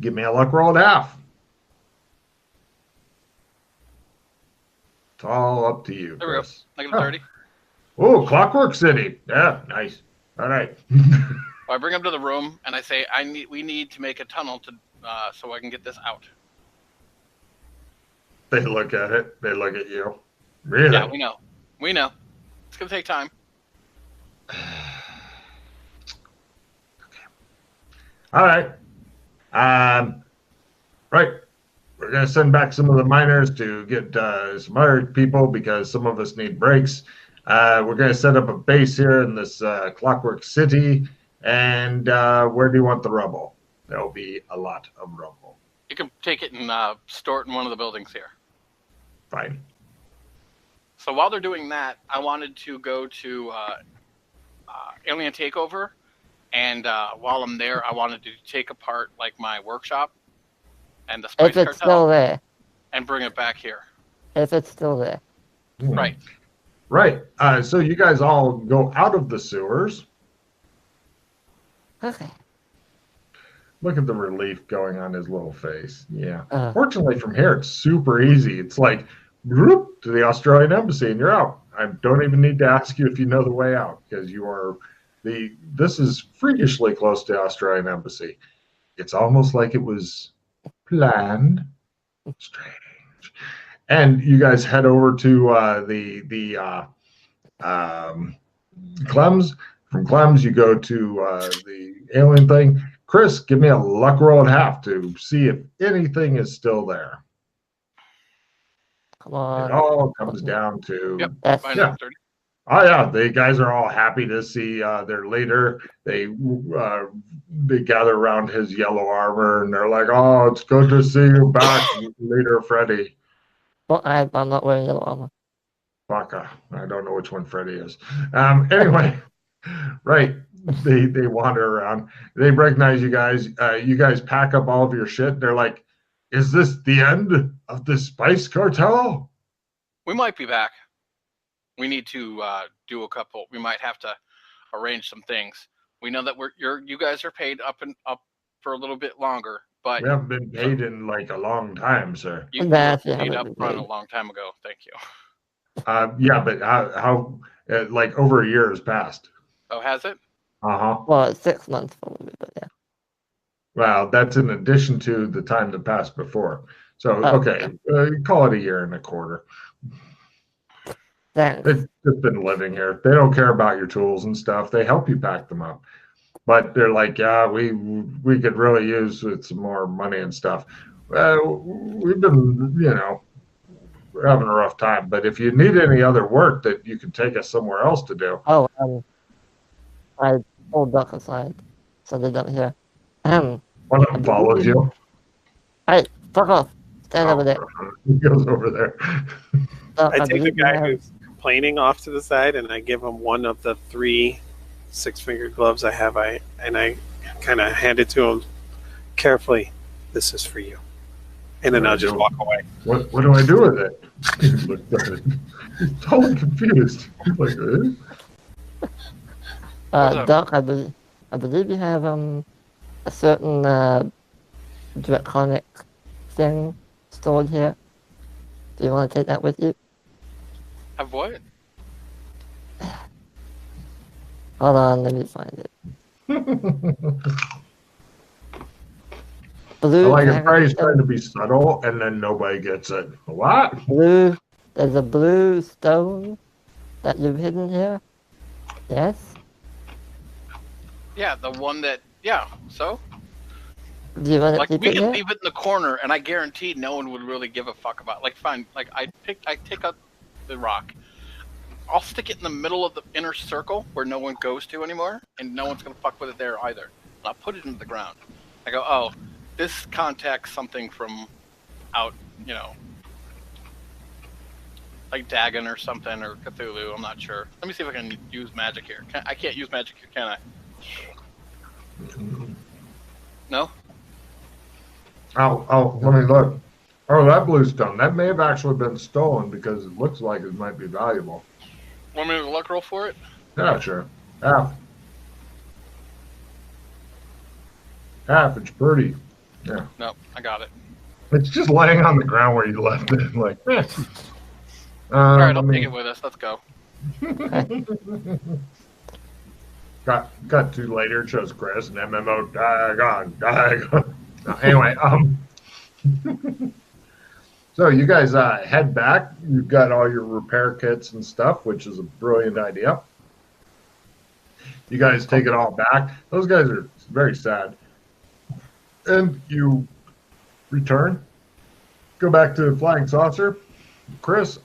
Give me a luck roll at half. It's all up to you, There we go. Chris. Negative 30. Oh, Clockwork City. Yeah, nice. All right. I bring them to the room, and I say, we need to make a tunnel so I can get this out. They look at it. They look at you. Really? Yeah, we know. It's going to take time. All right. Right. We're going to send back some of the miners to get some other people because some of us need breaks. We're going to set up a base here in this Clockwork City. And where do you want the rubble? There will be a lot of rubble. You can take it and store it in one of the buildings here. Fine. So while they're doing that, I wanted to go to Alien Takeover. And while I'm there, I wanted to take apart like my workshop and the Spice If it's Cartel still there. and bring it back here. If it's still there. Right. Right. So you guys all go out of the sewers. Okay. Look at the relief going on his little face. Yeah. Uh. Fortunately, from here, it's super easy. It's like, whoop, to the Australian embassy, and you're out. I don't even need to ask you if you know the way out because you are this is freakishly close to the Australian embassy. It's almost like it was planned. Strange. And you guys head over to the Clems. From Clems, you go to the alien thing. Chris, give me a luck roll at half to see if anything is still there. Come on. It all comes down to Yep. That's Fine, Yeah. 30. Oh yeah, the guys are all happy to see their leader. They gather around his yellow armor and they're like, "Oh, it's good to see you back, Leader Freddy." Well, I'm not wearing yellow armor. Baka. I don't know which one Freddy is. Anyway, right. They wander around. They recognize you guys. You guys pack up all of your shit. They're like, "Is this the end of the Spice Cartel?" We might be back. We need to do a couple. We might have to arrange some things. We know that you guys are paid up for a little bit longer, but We haven't been paid in like a long time, sir. you Nah, were if you paid haven't up been front a paid. long time ago. Thank you. Yeah, but how like over a year has passed. Oh, has it? Uh-huh. Well, it's 6 months probably, but yeah. Well, that's in addition to the time that passed before. So, Oh, okay, call it a year and a quarter. Thanks. They've just been living here. They don't care about your tools and stuff. They help you pack them up. But they're like, yeah, we could really use with some more money and stuff. We've been, we're having a rough time. But if you need any other work that you can take us somewhere else to do. Oh, I pulled Duck aside, so they don't hear. One of them follows you. Hey, fuck off. Stand over there. He goes over there. Duck, I take the believe you guy have- who's complaining off to the side, and I give him one of the 3 6-finger gloves I have. And I kind of hand it to him carefully. This is for you. And then I'll just walk away. What do I do with it? He looked at it. He's totally confused. He's like, eh? What's up? Duck, I believe you have a certain draconic thing stored here. Do you want to take that with you? Have what? Hold on, let me find it. I Blue. like it. can I Freddy's have trying to be subtle, and then nobody gets it. What? Blue. There's a blue stone that you've hidden here. Yes. Yeah, the one that. Yeah. So, Do you want to like, keep we it could here? leave it in the corner, and I guarantee no one would really give a fuck about. Like, fine. Like, I take up the rock. I'll stick it in the middle of the inner circle where no one goes to anymore, and no one's gonna fuck with it there either. And I'll put it into the ground. I go, oh, this contacts something from out, like Dagon or something, or Cthulhu. I'm not sure. Let me see if I can use magic here. I can't use magic here, can I? No? Oh, let me look. Oh, that blue stone. That may have actually been stolen because it looks like it might be valuable. Want me to luck roll for it? Yeah, sure. Half. Half, it's pretty. Yeah. No, I got it. It's just laying on the ground where you left it. Like, All right, I'll take it with us. Let's go. Got to later. It shows Chris and MMO. Diagon. Anyway, so you guys head back. You've got all your repair kits and stuff, which is a brilliant idea. You guys take it all back. Those guys are very sad. And you return. Go back to Flying Saucer. Chris,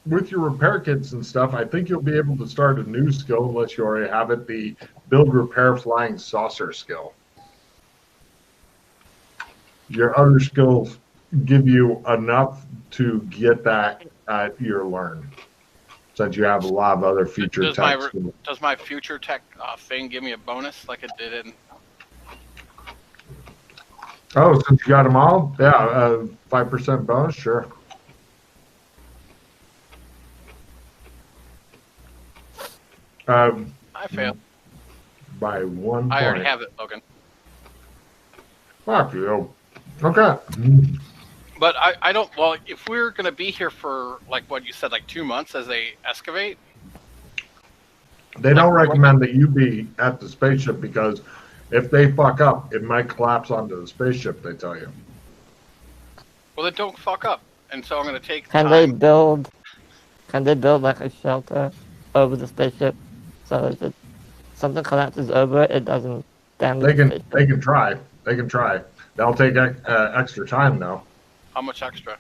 with your repair kits and stuff, I think you'll be able to start a new skill unless you already have it, the build, repair, flying saucer skill. Your other skills give you enough to get that at your learn, since you have a lot of other future tech. Does my future tech thing give me a bonus like it did in... Oh, since you got them all? Yeah, 5% bonus, sure. I failed. By 1 point. I already have it, Logan. Fuck you. Okay. But I don't... Well, if we're going to be here for, like what you said, like 2 months as they excavate... They don't recommend that you be at the spaceship because if they fuck up, it might collapse onto the spaceship, they tell you. Well, then don't fuck up. And so I'm going to take Can time. Can they build like a shelter over the spaceship so if something collapses over it, it doesn't damage the spaceship? They can try. They can try. They'll take extra time though. How much extra?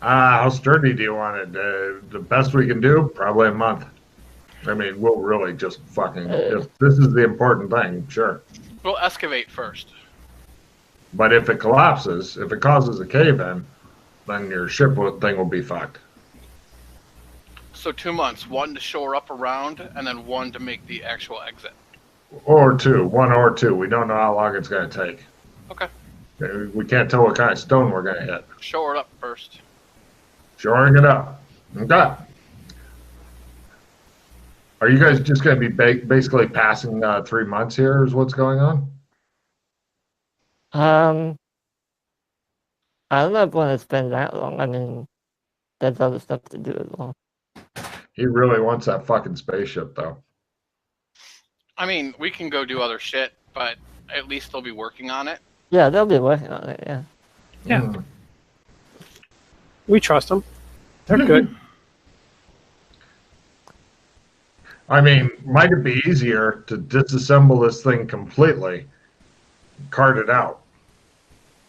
How sturdy do you want it? The best we can do, probably a month. I mean, we'll really just fucking... If this is the important thing, sure. We'll excavate first. But if it collapses, if it causes a cave-in, then your ship thing will be fucked. So 2 months. 1 to shore up around, and then 1 to make the actual exit. Or 2. 1 or 2. We don't know how long it's going to take. Okay. We can't tell what kind of stone we're going to hit. Shore it up first. Shoring it up. Okay. Are you guys just going to be basically passing 3 months here is what's going on? I don't know if I want to spend that long. I mean, there's other stuff to do as well. He really wants that fucking spaceship, though. I mean, we can go do other shit, but at least they'll be working on it. Yeah, they'll be working on it, yeah. Yeah. We trust them. They're good. I mean, might it be easier to disassemble this thing completely, cart it out?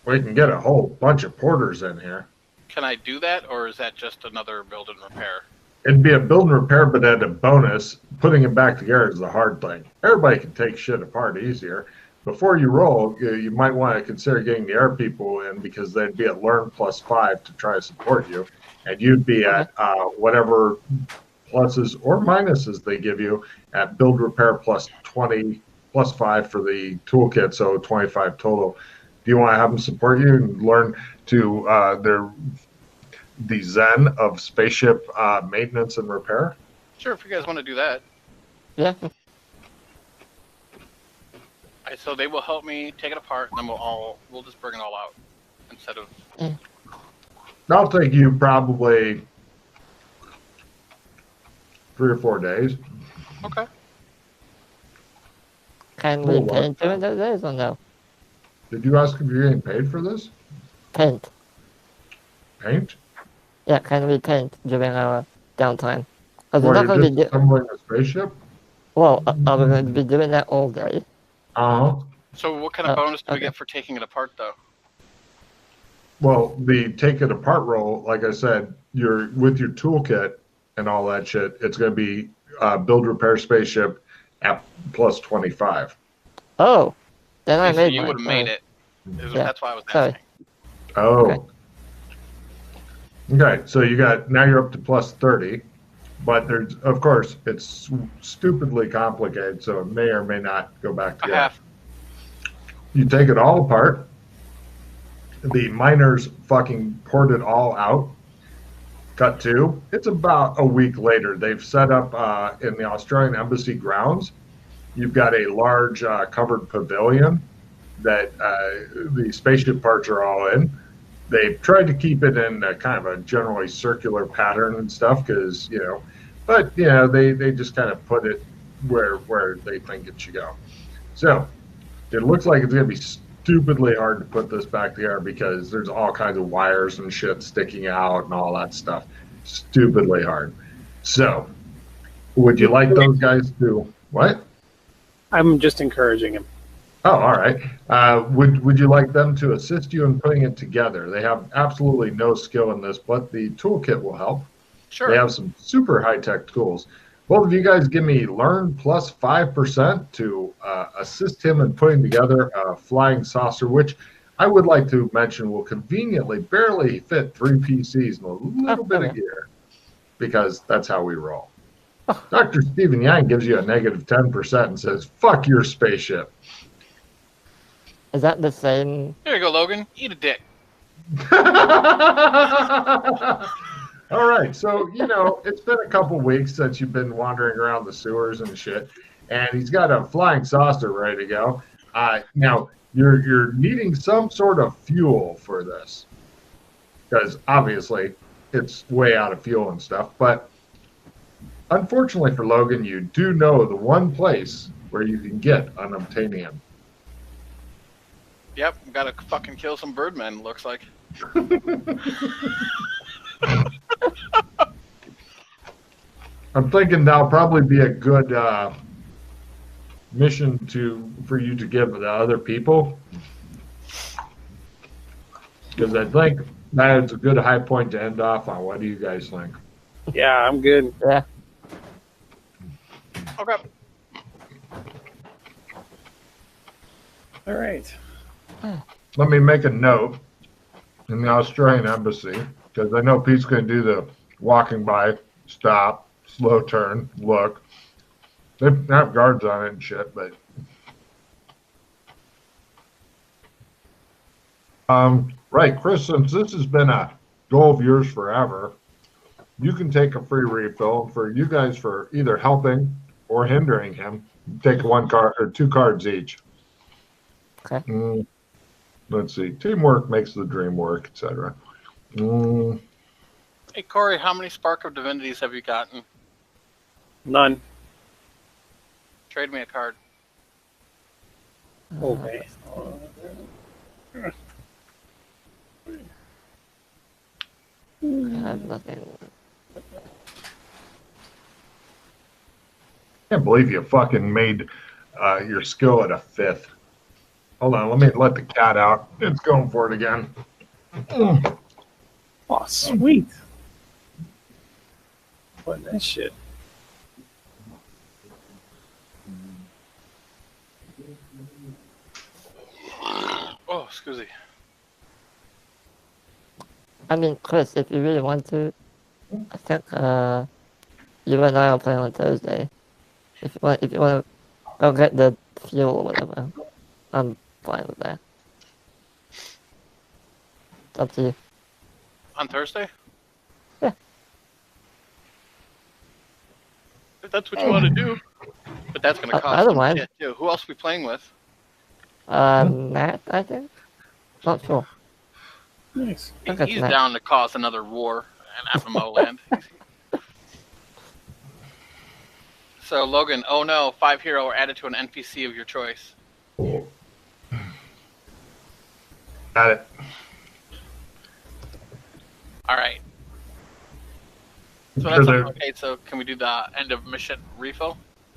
We can get a whole bunch of porters in here. Can I do that, or is that just another build and repair? It'd be a build and repair, but at a bonus. Putting it back together is the hard thing. Everybody can take shit apart easier. Before you roll, you might want to consider getting the air people in because they'd be at learn +5 to try to support you, and you'd be at whatever pluses or minuses they give you at build repair +20 +5 for the toolkit, so 25 total. Do you want to have them support you and learn to the zen of spaceship maintenance and repair? Sure, if you guys want to do that. Yeah. So they will help me take it apart, and then we'll just bring it all out instead of. That'll take you probably 3 or 4 days. Okay. Can we paint during those days or no? Did you ask if you're getting paid for this? Paint. Paint? Yeah, can we paint during our downtime? Because Or we're not you're going to just be assembling a spaceship? Well, are we going to be doing that all day? Uh-huh. So what kind of bonus do we get for taking it apart, though? Well, the take it apart roll, like I said, you're with your toolkit and all that shit, it's going to be build repair spaceship at +25. Oh. Then I So made you mine. would have made Sorry. it. Yeah. That's why I was Sorry. asking. Oh. Okay, so now you're up to plus 30, but there's, of course, it's stupidly complicated, so it may or may not go back I together. have. You take it all apart. The miners fucking poured it all out. Cut to, it's about a week later. They've set up in the Australian Embassy grounds. You've got a large covered pavilion that the spaceship parts are all in. They've tried to keep it in a kind of a generally circular pattern and stuff because, but, they just kind of put it where they think it should go. So it looks like it's going to be stupidly hard to put this back together because there's all kinds of wires and shit sticking out and all that stuff. Stupidly hard. So would you like those guys to, what? I'm just encouraging him. Oh, all right. Would you like them to assist you in putting it together? They have absolutely no skill in this, but the toolkit will help. Sure. They have some super high-tech tools. Both of you guys give me learn plus 5% to assist him in putting together a flying saucer, which I would like to mention will conveniently barely fit 3 PCs and a little bit of gear, because that's how we roll. Dr. Stephen Yang gives you a negative 10% and says, fuck your spaceship. Is that the same? Here you go, Logan. Eat a dick. All right, so, it's been a couple weeks since you've been wandering around the sewers and shit, and he's got a flying saucer ready to go. Now, you're needing some sort of fuel for this, because obviously it's way out of fuel and stuff, but unfortunately for Logan, you do know the one place where you can get unobtainium. Yep, gotta fucking kill some birdmen, looks like. I'm thinking that'll probably be a good mission for you to give the other people, because I think that is a good high point to end off on. What do you guys think? Yeah, I'm good. Yeah. Okay. All right. Let me make a note in the Australian Embassy, because I know Pete's going to do the walking by, stop, slow turn, look. They have guards on it and shit, but right, Chris, since this has been a goal of yours forever, you can take a free refill for you guys for either helping or hindering him. Take 1 card or 2 cards each. Okay. Let's see. Teamwork makes the dream work, etc. Hey, Corey, how many Spark of Divinities have you gotten? None. Trade me a card. Okay. I have nothing. Can't believe you fucking made your skill at a 5th. Hold on, let me let the cat out. It's going for it again. Oh, sweet. What that shit? Oh, excuse me. I mean, Chris, if you really want to, I think you and I are playing on Thursday. If you want to go get the fuel or whatever, I'm fine with that. It's up to you. On Thursday? Yeah. If that's what you want to do. But that's going to I cost don't some mind. shit, too. Who else are we playing with? Matt, I think. Not sure. Nice. Okay, He's Matt. down to cause another war in FMO land. So, Logan, oh no, 5 hero are added to an NPC of your choice. Got it. Alright. So Sure that's they're- okay, so can we do the end of mission refill?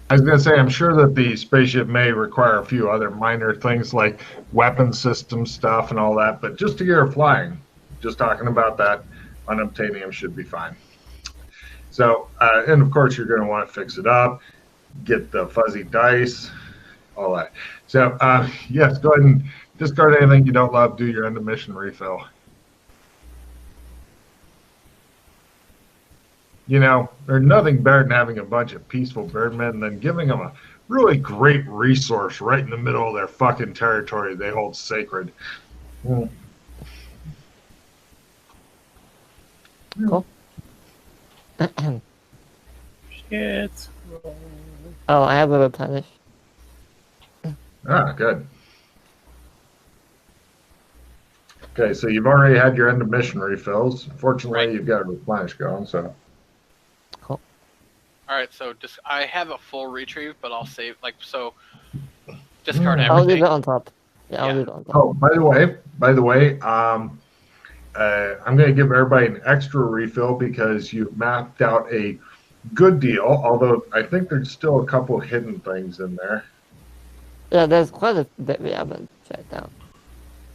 I was gonna say, I'm sure that the spaceship may require a few other minor things like weapon system stuff and all that, but just to get her flying, just talking about that, unobtainium should be fine. So, and of course, you're going to want to fix it up, get the fuzzy dice, all that. So, yes, go ahead and discard anything you don't love. Do your end of mission refill. You know, there's nothing better than having a bunch of peaceful birdmen than giving them a really great resource right in the middle of their fucking territory they hold sacred. Cool. Shit. Oh, I have a replenish. Ah, good. Okay, so you've already had your end of mission refills. Fortunately, Right. you've got a replenish going, so. Cool. All right, so just I have a full retrieve, but I'll save so discard I'll leave everything. it on top. Yeah, I'll Yeah. leave it on top. Oh, by the way, I'm going to give everybody an extra refill because you've mapped out a good deal, although I think there's still a couple hidden things in there. Yeah, there's quite a bit we haven't checked out.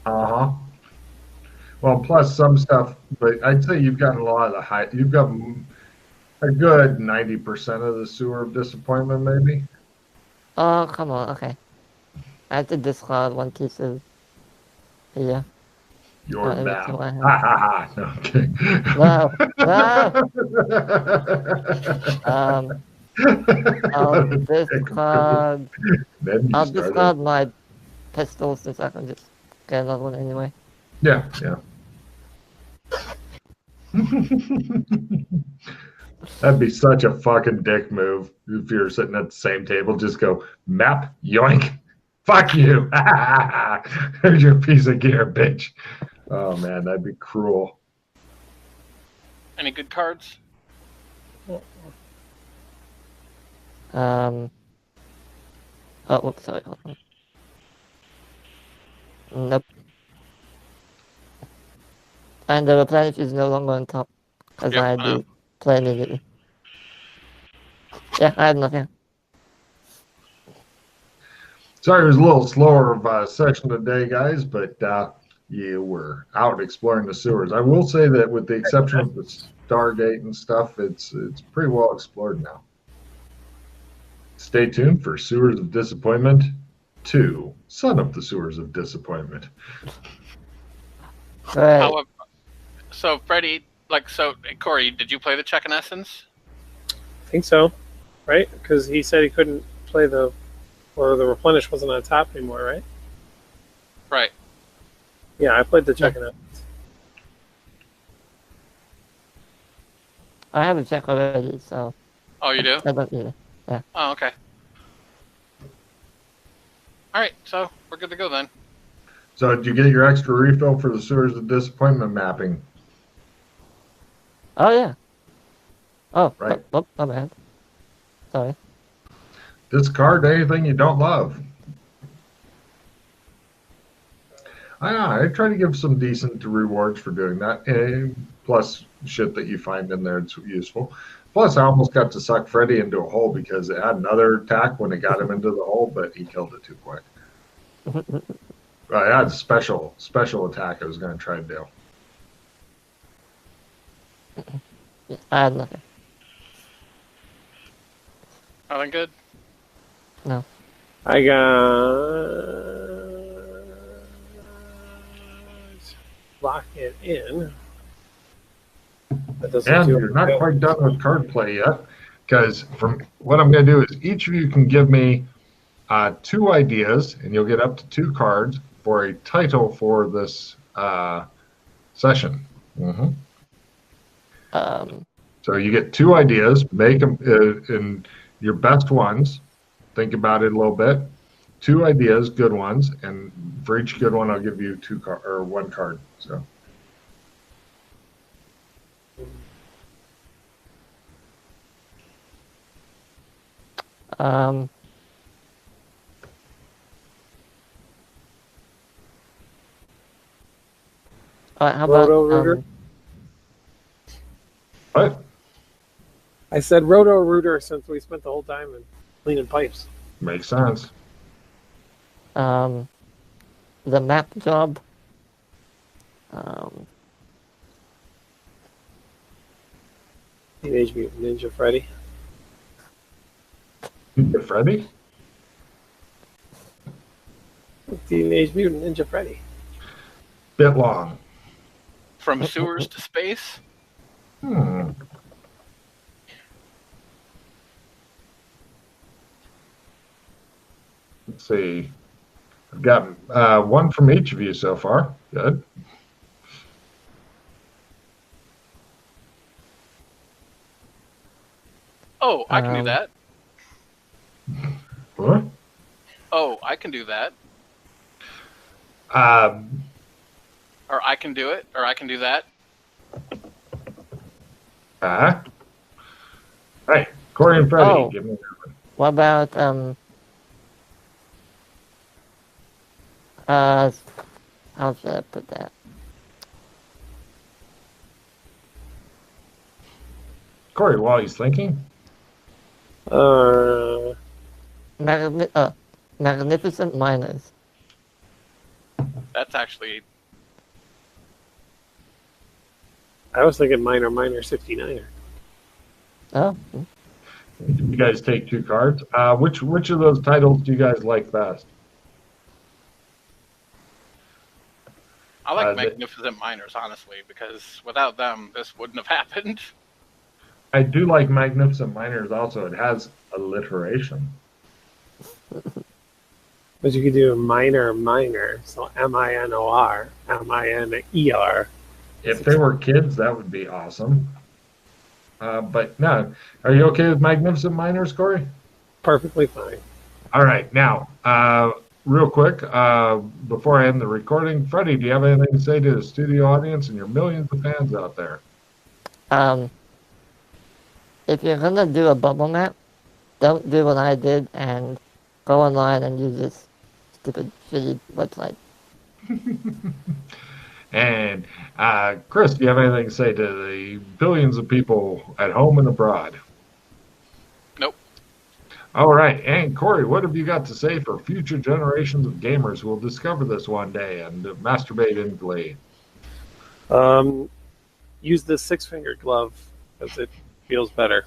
Uh-huh. Well, plus some stuff, but I'd say you've got a lot of you've got a good 90% of the sewer of disappointment, maybe. Oh, come on, okay. I have to discard one piece of here. Your every map. two I have. Ha ha ha. No, I'm kidding. I'll discard. Then you I'll started. discard my pistol since I can just get another one anyway. Yeah, yeah. That'd be such a fucking dick move if you're sitting at the same table. Just go map, yoink, fuck you. There's your piece of gear, bitch. Oh man, that'd be cruel. Any good cards? Oh, whoops, sorry, hold on. Nope. And the replenish is no longer on top, because Yep, I had I know. to play immediately. Yeah, I have nothing. Sorry, it was a little slower of a session today, guys, but you were out exploring the sewers. I will say that with the exception of the Stargate and stuff, it's pretty well explored now. Stay tuned for Sewers of Disappointment 2, Son of the Sewers of Disappointment. Great. However, so Freddie, Corey, did you play the Check in Essence? I think so, right? Because he said he couldn't play the replenish wasn't on top anymore, right? Right. Yeah, I played the check-in. I have a check already, so Oh, you do? I don't need it. Oh, okay. All right, so we're good to go then. So did you get your extra refill for the Sewers of Disappointment mapping? Oh, yeah. Oh, Right. oh, my bad. Sorry. Discard anything you don't love. I try to give some decent rewards for doing that, plus shit that you find in there that's useful. Plus, I almost got to suck Freddy into a hole because it had another attack when it got him into the hole, but he killed it too quick. I had a special attack I was going to try to do. I had nothing. Nothing good? No. I got lock it in. That doesn't And do you're not it. quite done with card play yet, because from what I'm going to do is each of you can give me 2 ideas, and you'll get up to 2 cards for a title for this session. Mm-hmm. So you get 2 ideas, make them in your best ones. Think about it a little bit. 2 ideas, good ones, and for each good one, I'll give you 1 card. So. Alright, how about Roto-Rooter? What? I said Roto-Rooter since we spent the whole time in cleaning pipes. Makes sense. the map job? Teenage Mutant Ninja Freddy. Freddy? Teenage Mutant Ninja Freddy. Bit long. From sewers to space. Hmm. Let's see. I've got one from each of you so far. Good. Oh, I can do that. What? Oh, I can do that. Um, Or I can do it. Or I can do that. Hey, Corey and Freddie, Oh. give me that one. What about how should I put that? Corey, while he's thinking. Magnificent Miners. That's actually. I was thinking Minor 69er. Oh, You guys take 2 cards. Which of those titles do you guys like best? I like they- Magnificent Miners, honestly, because without them, this wouldn't have happened. I do like Magnificent Miners also. It has alliteration. But you could do minor, so MINOR, MINER. If they were kids, that would be awesome. But no, are you okay with Magnificent Miners, Corey? Perfectly fine. All right, now, real quick, before I end the recording, Freddie, do you have anything to say to the studio audience and your millions of fans out there? if you're gonna do a bubble map, don't do what I did and go online and use this stupid shitty website. And Chris, do you have anything to say to the billions of people at home and abroad? Nope. All right, and Corey, what have you got to say for future generations of gamers who will discover this one day and masturbate in glee? Use the 6-finger glove because it feels better.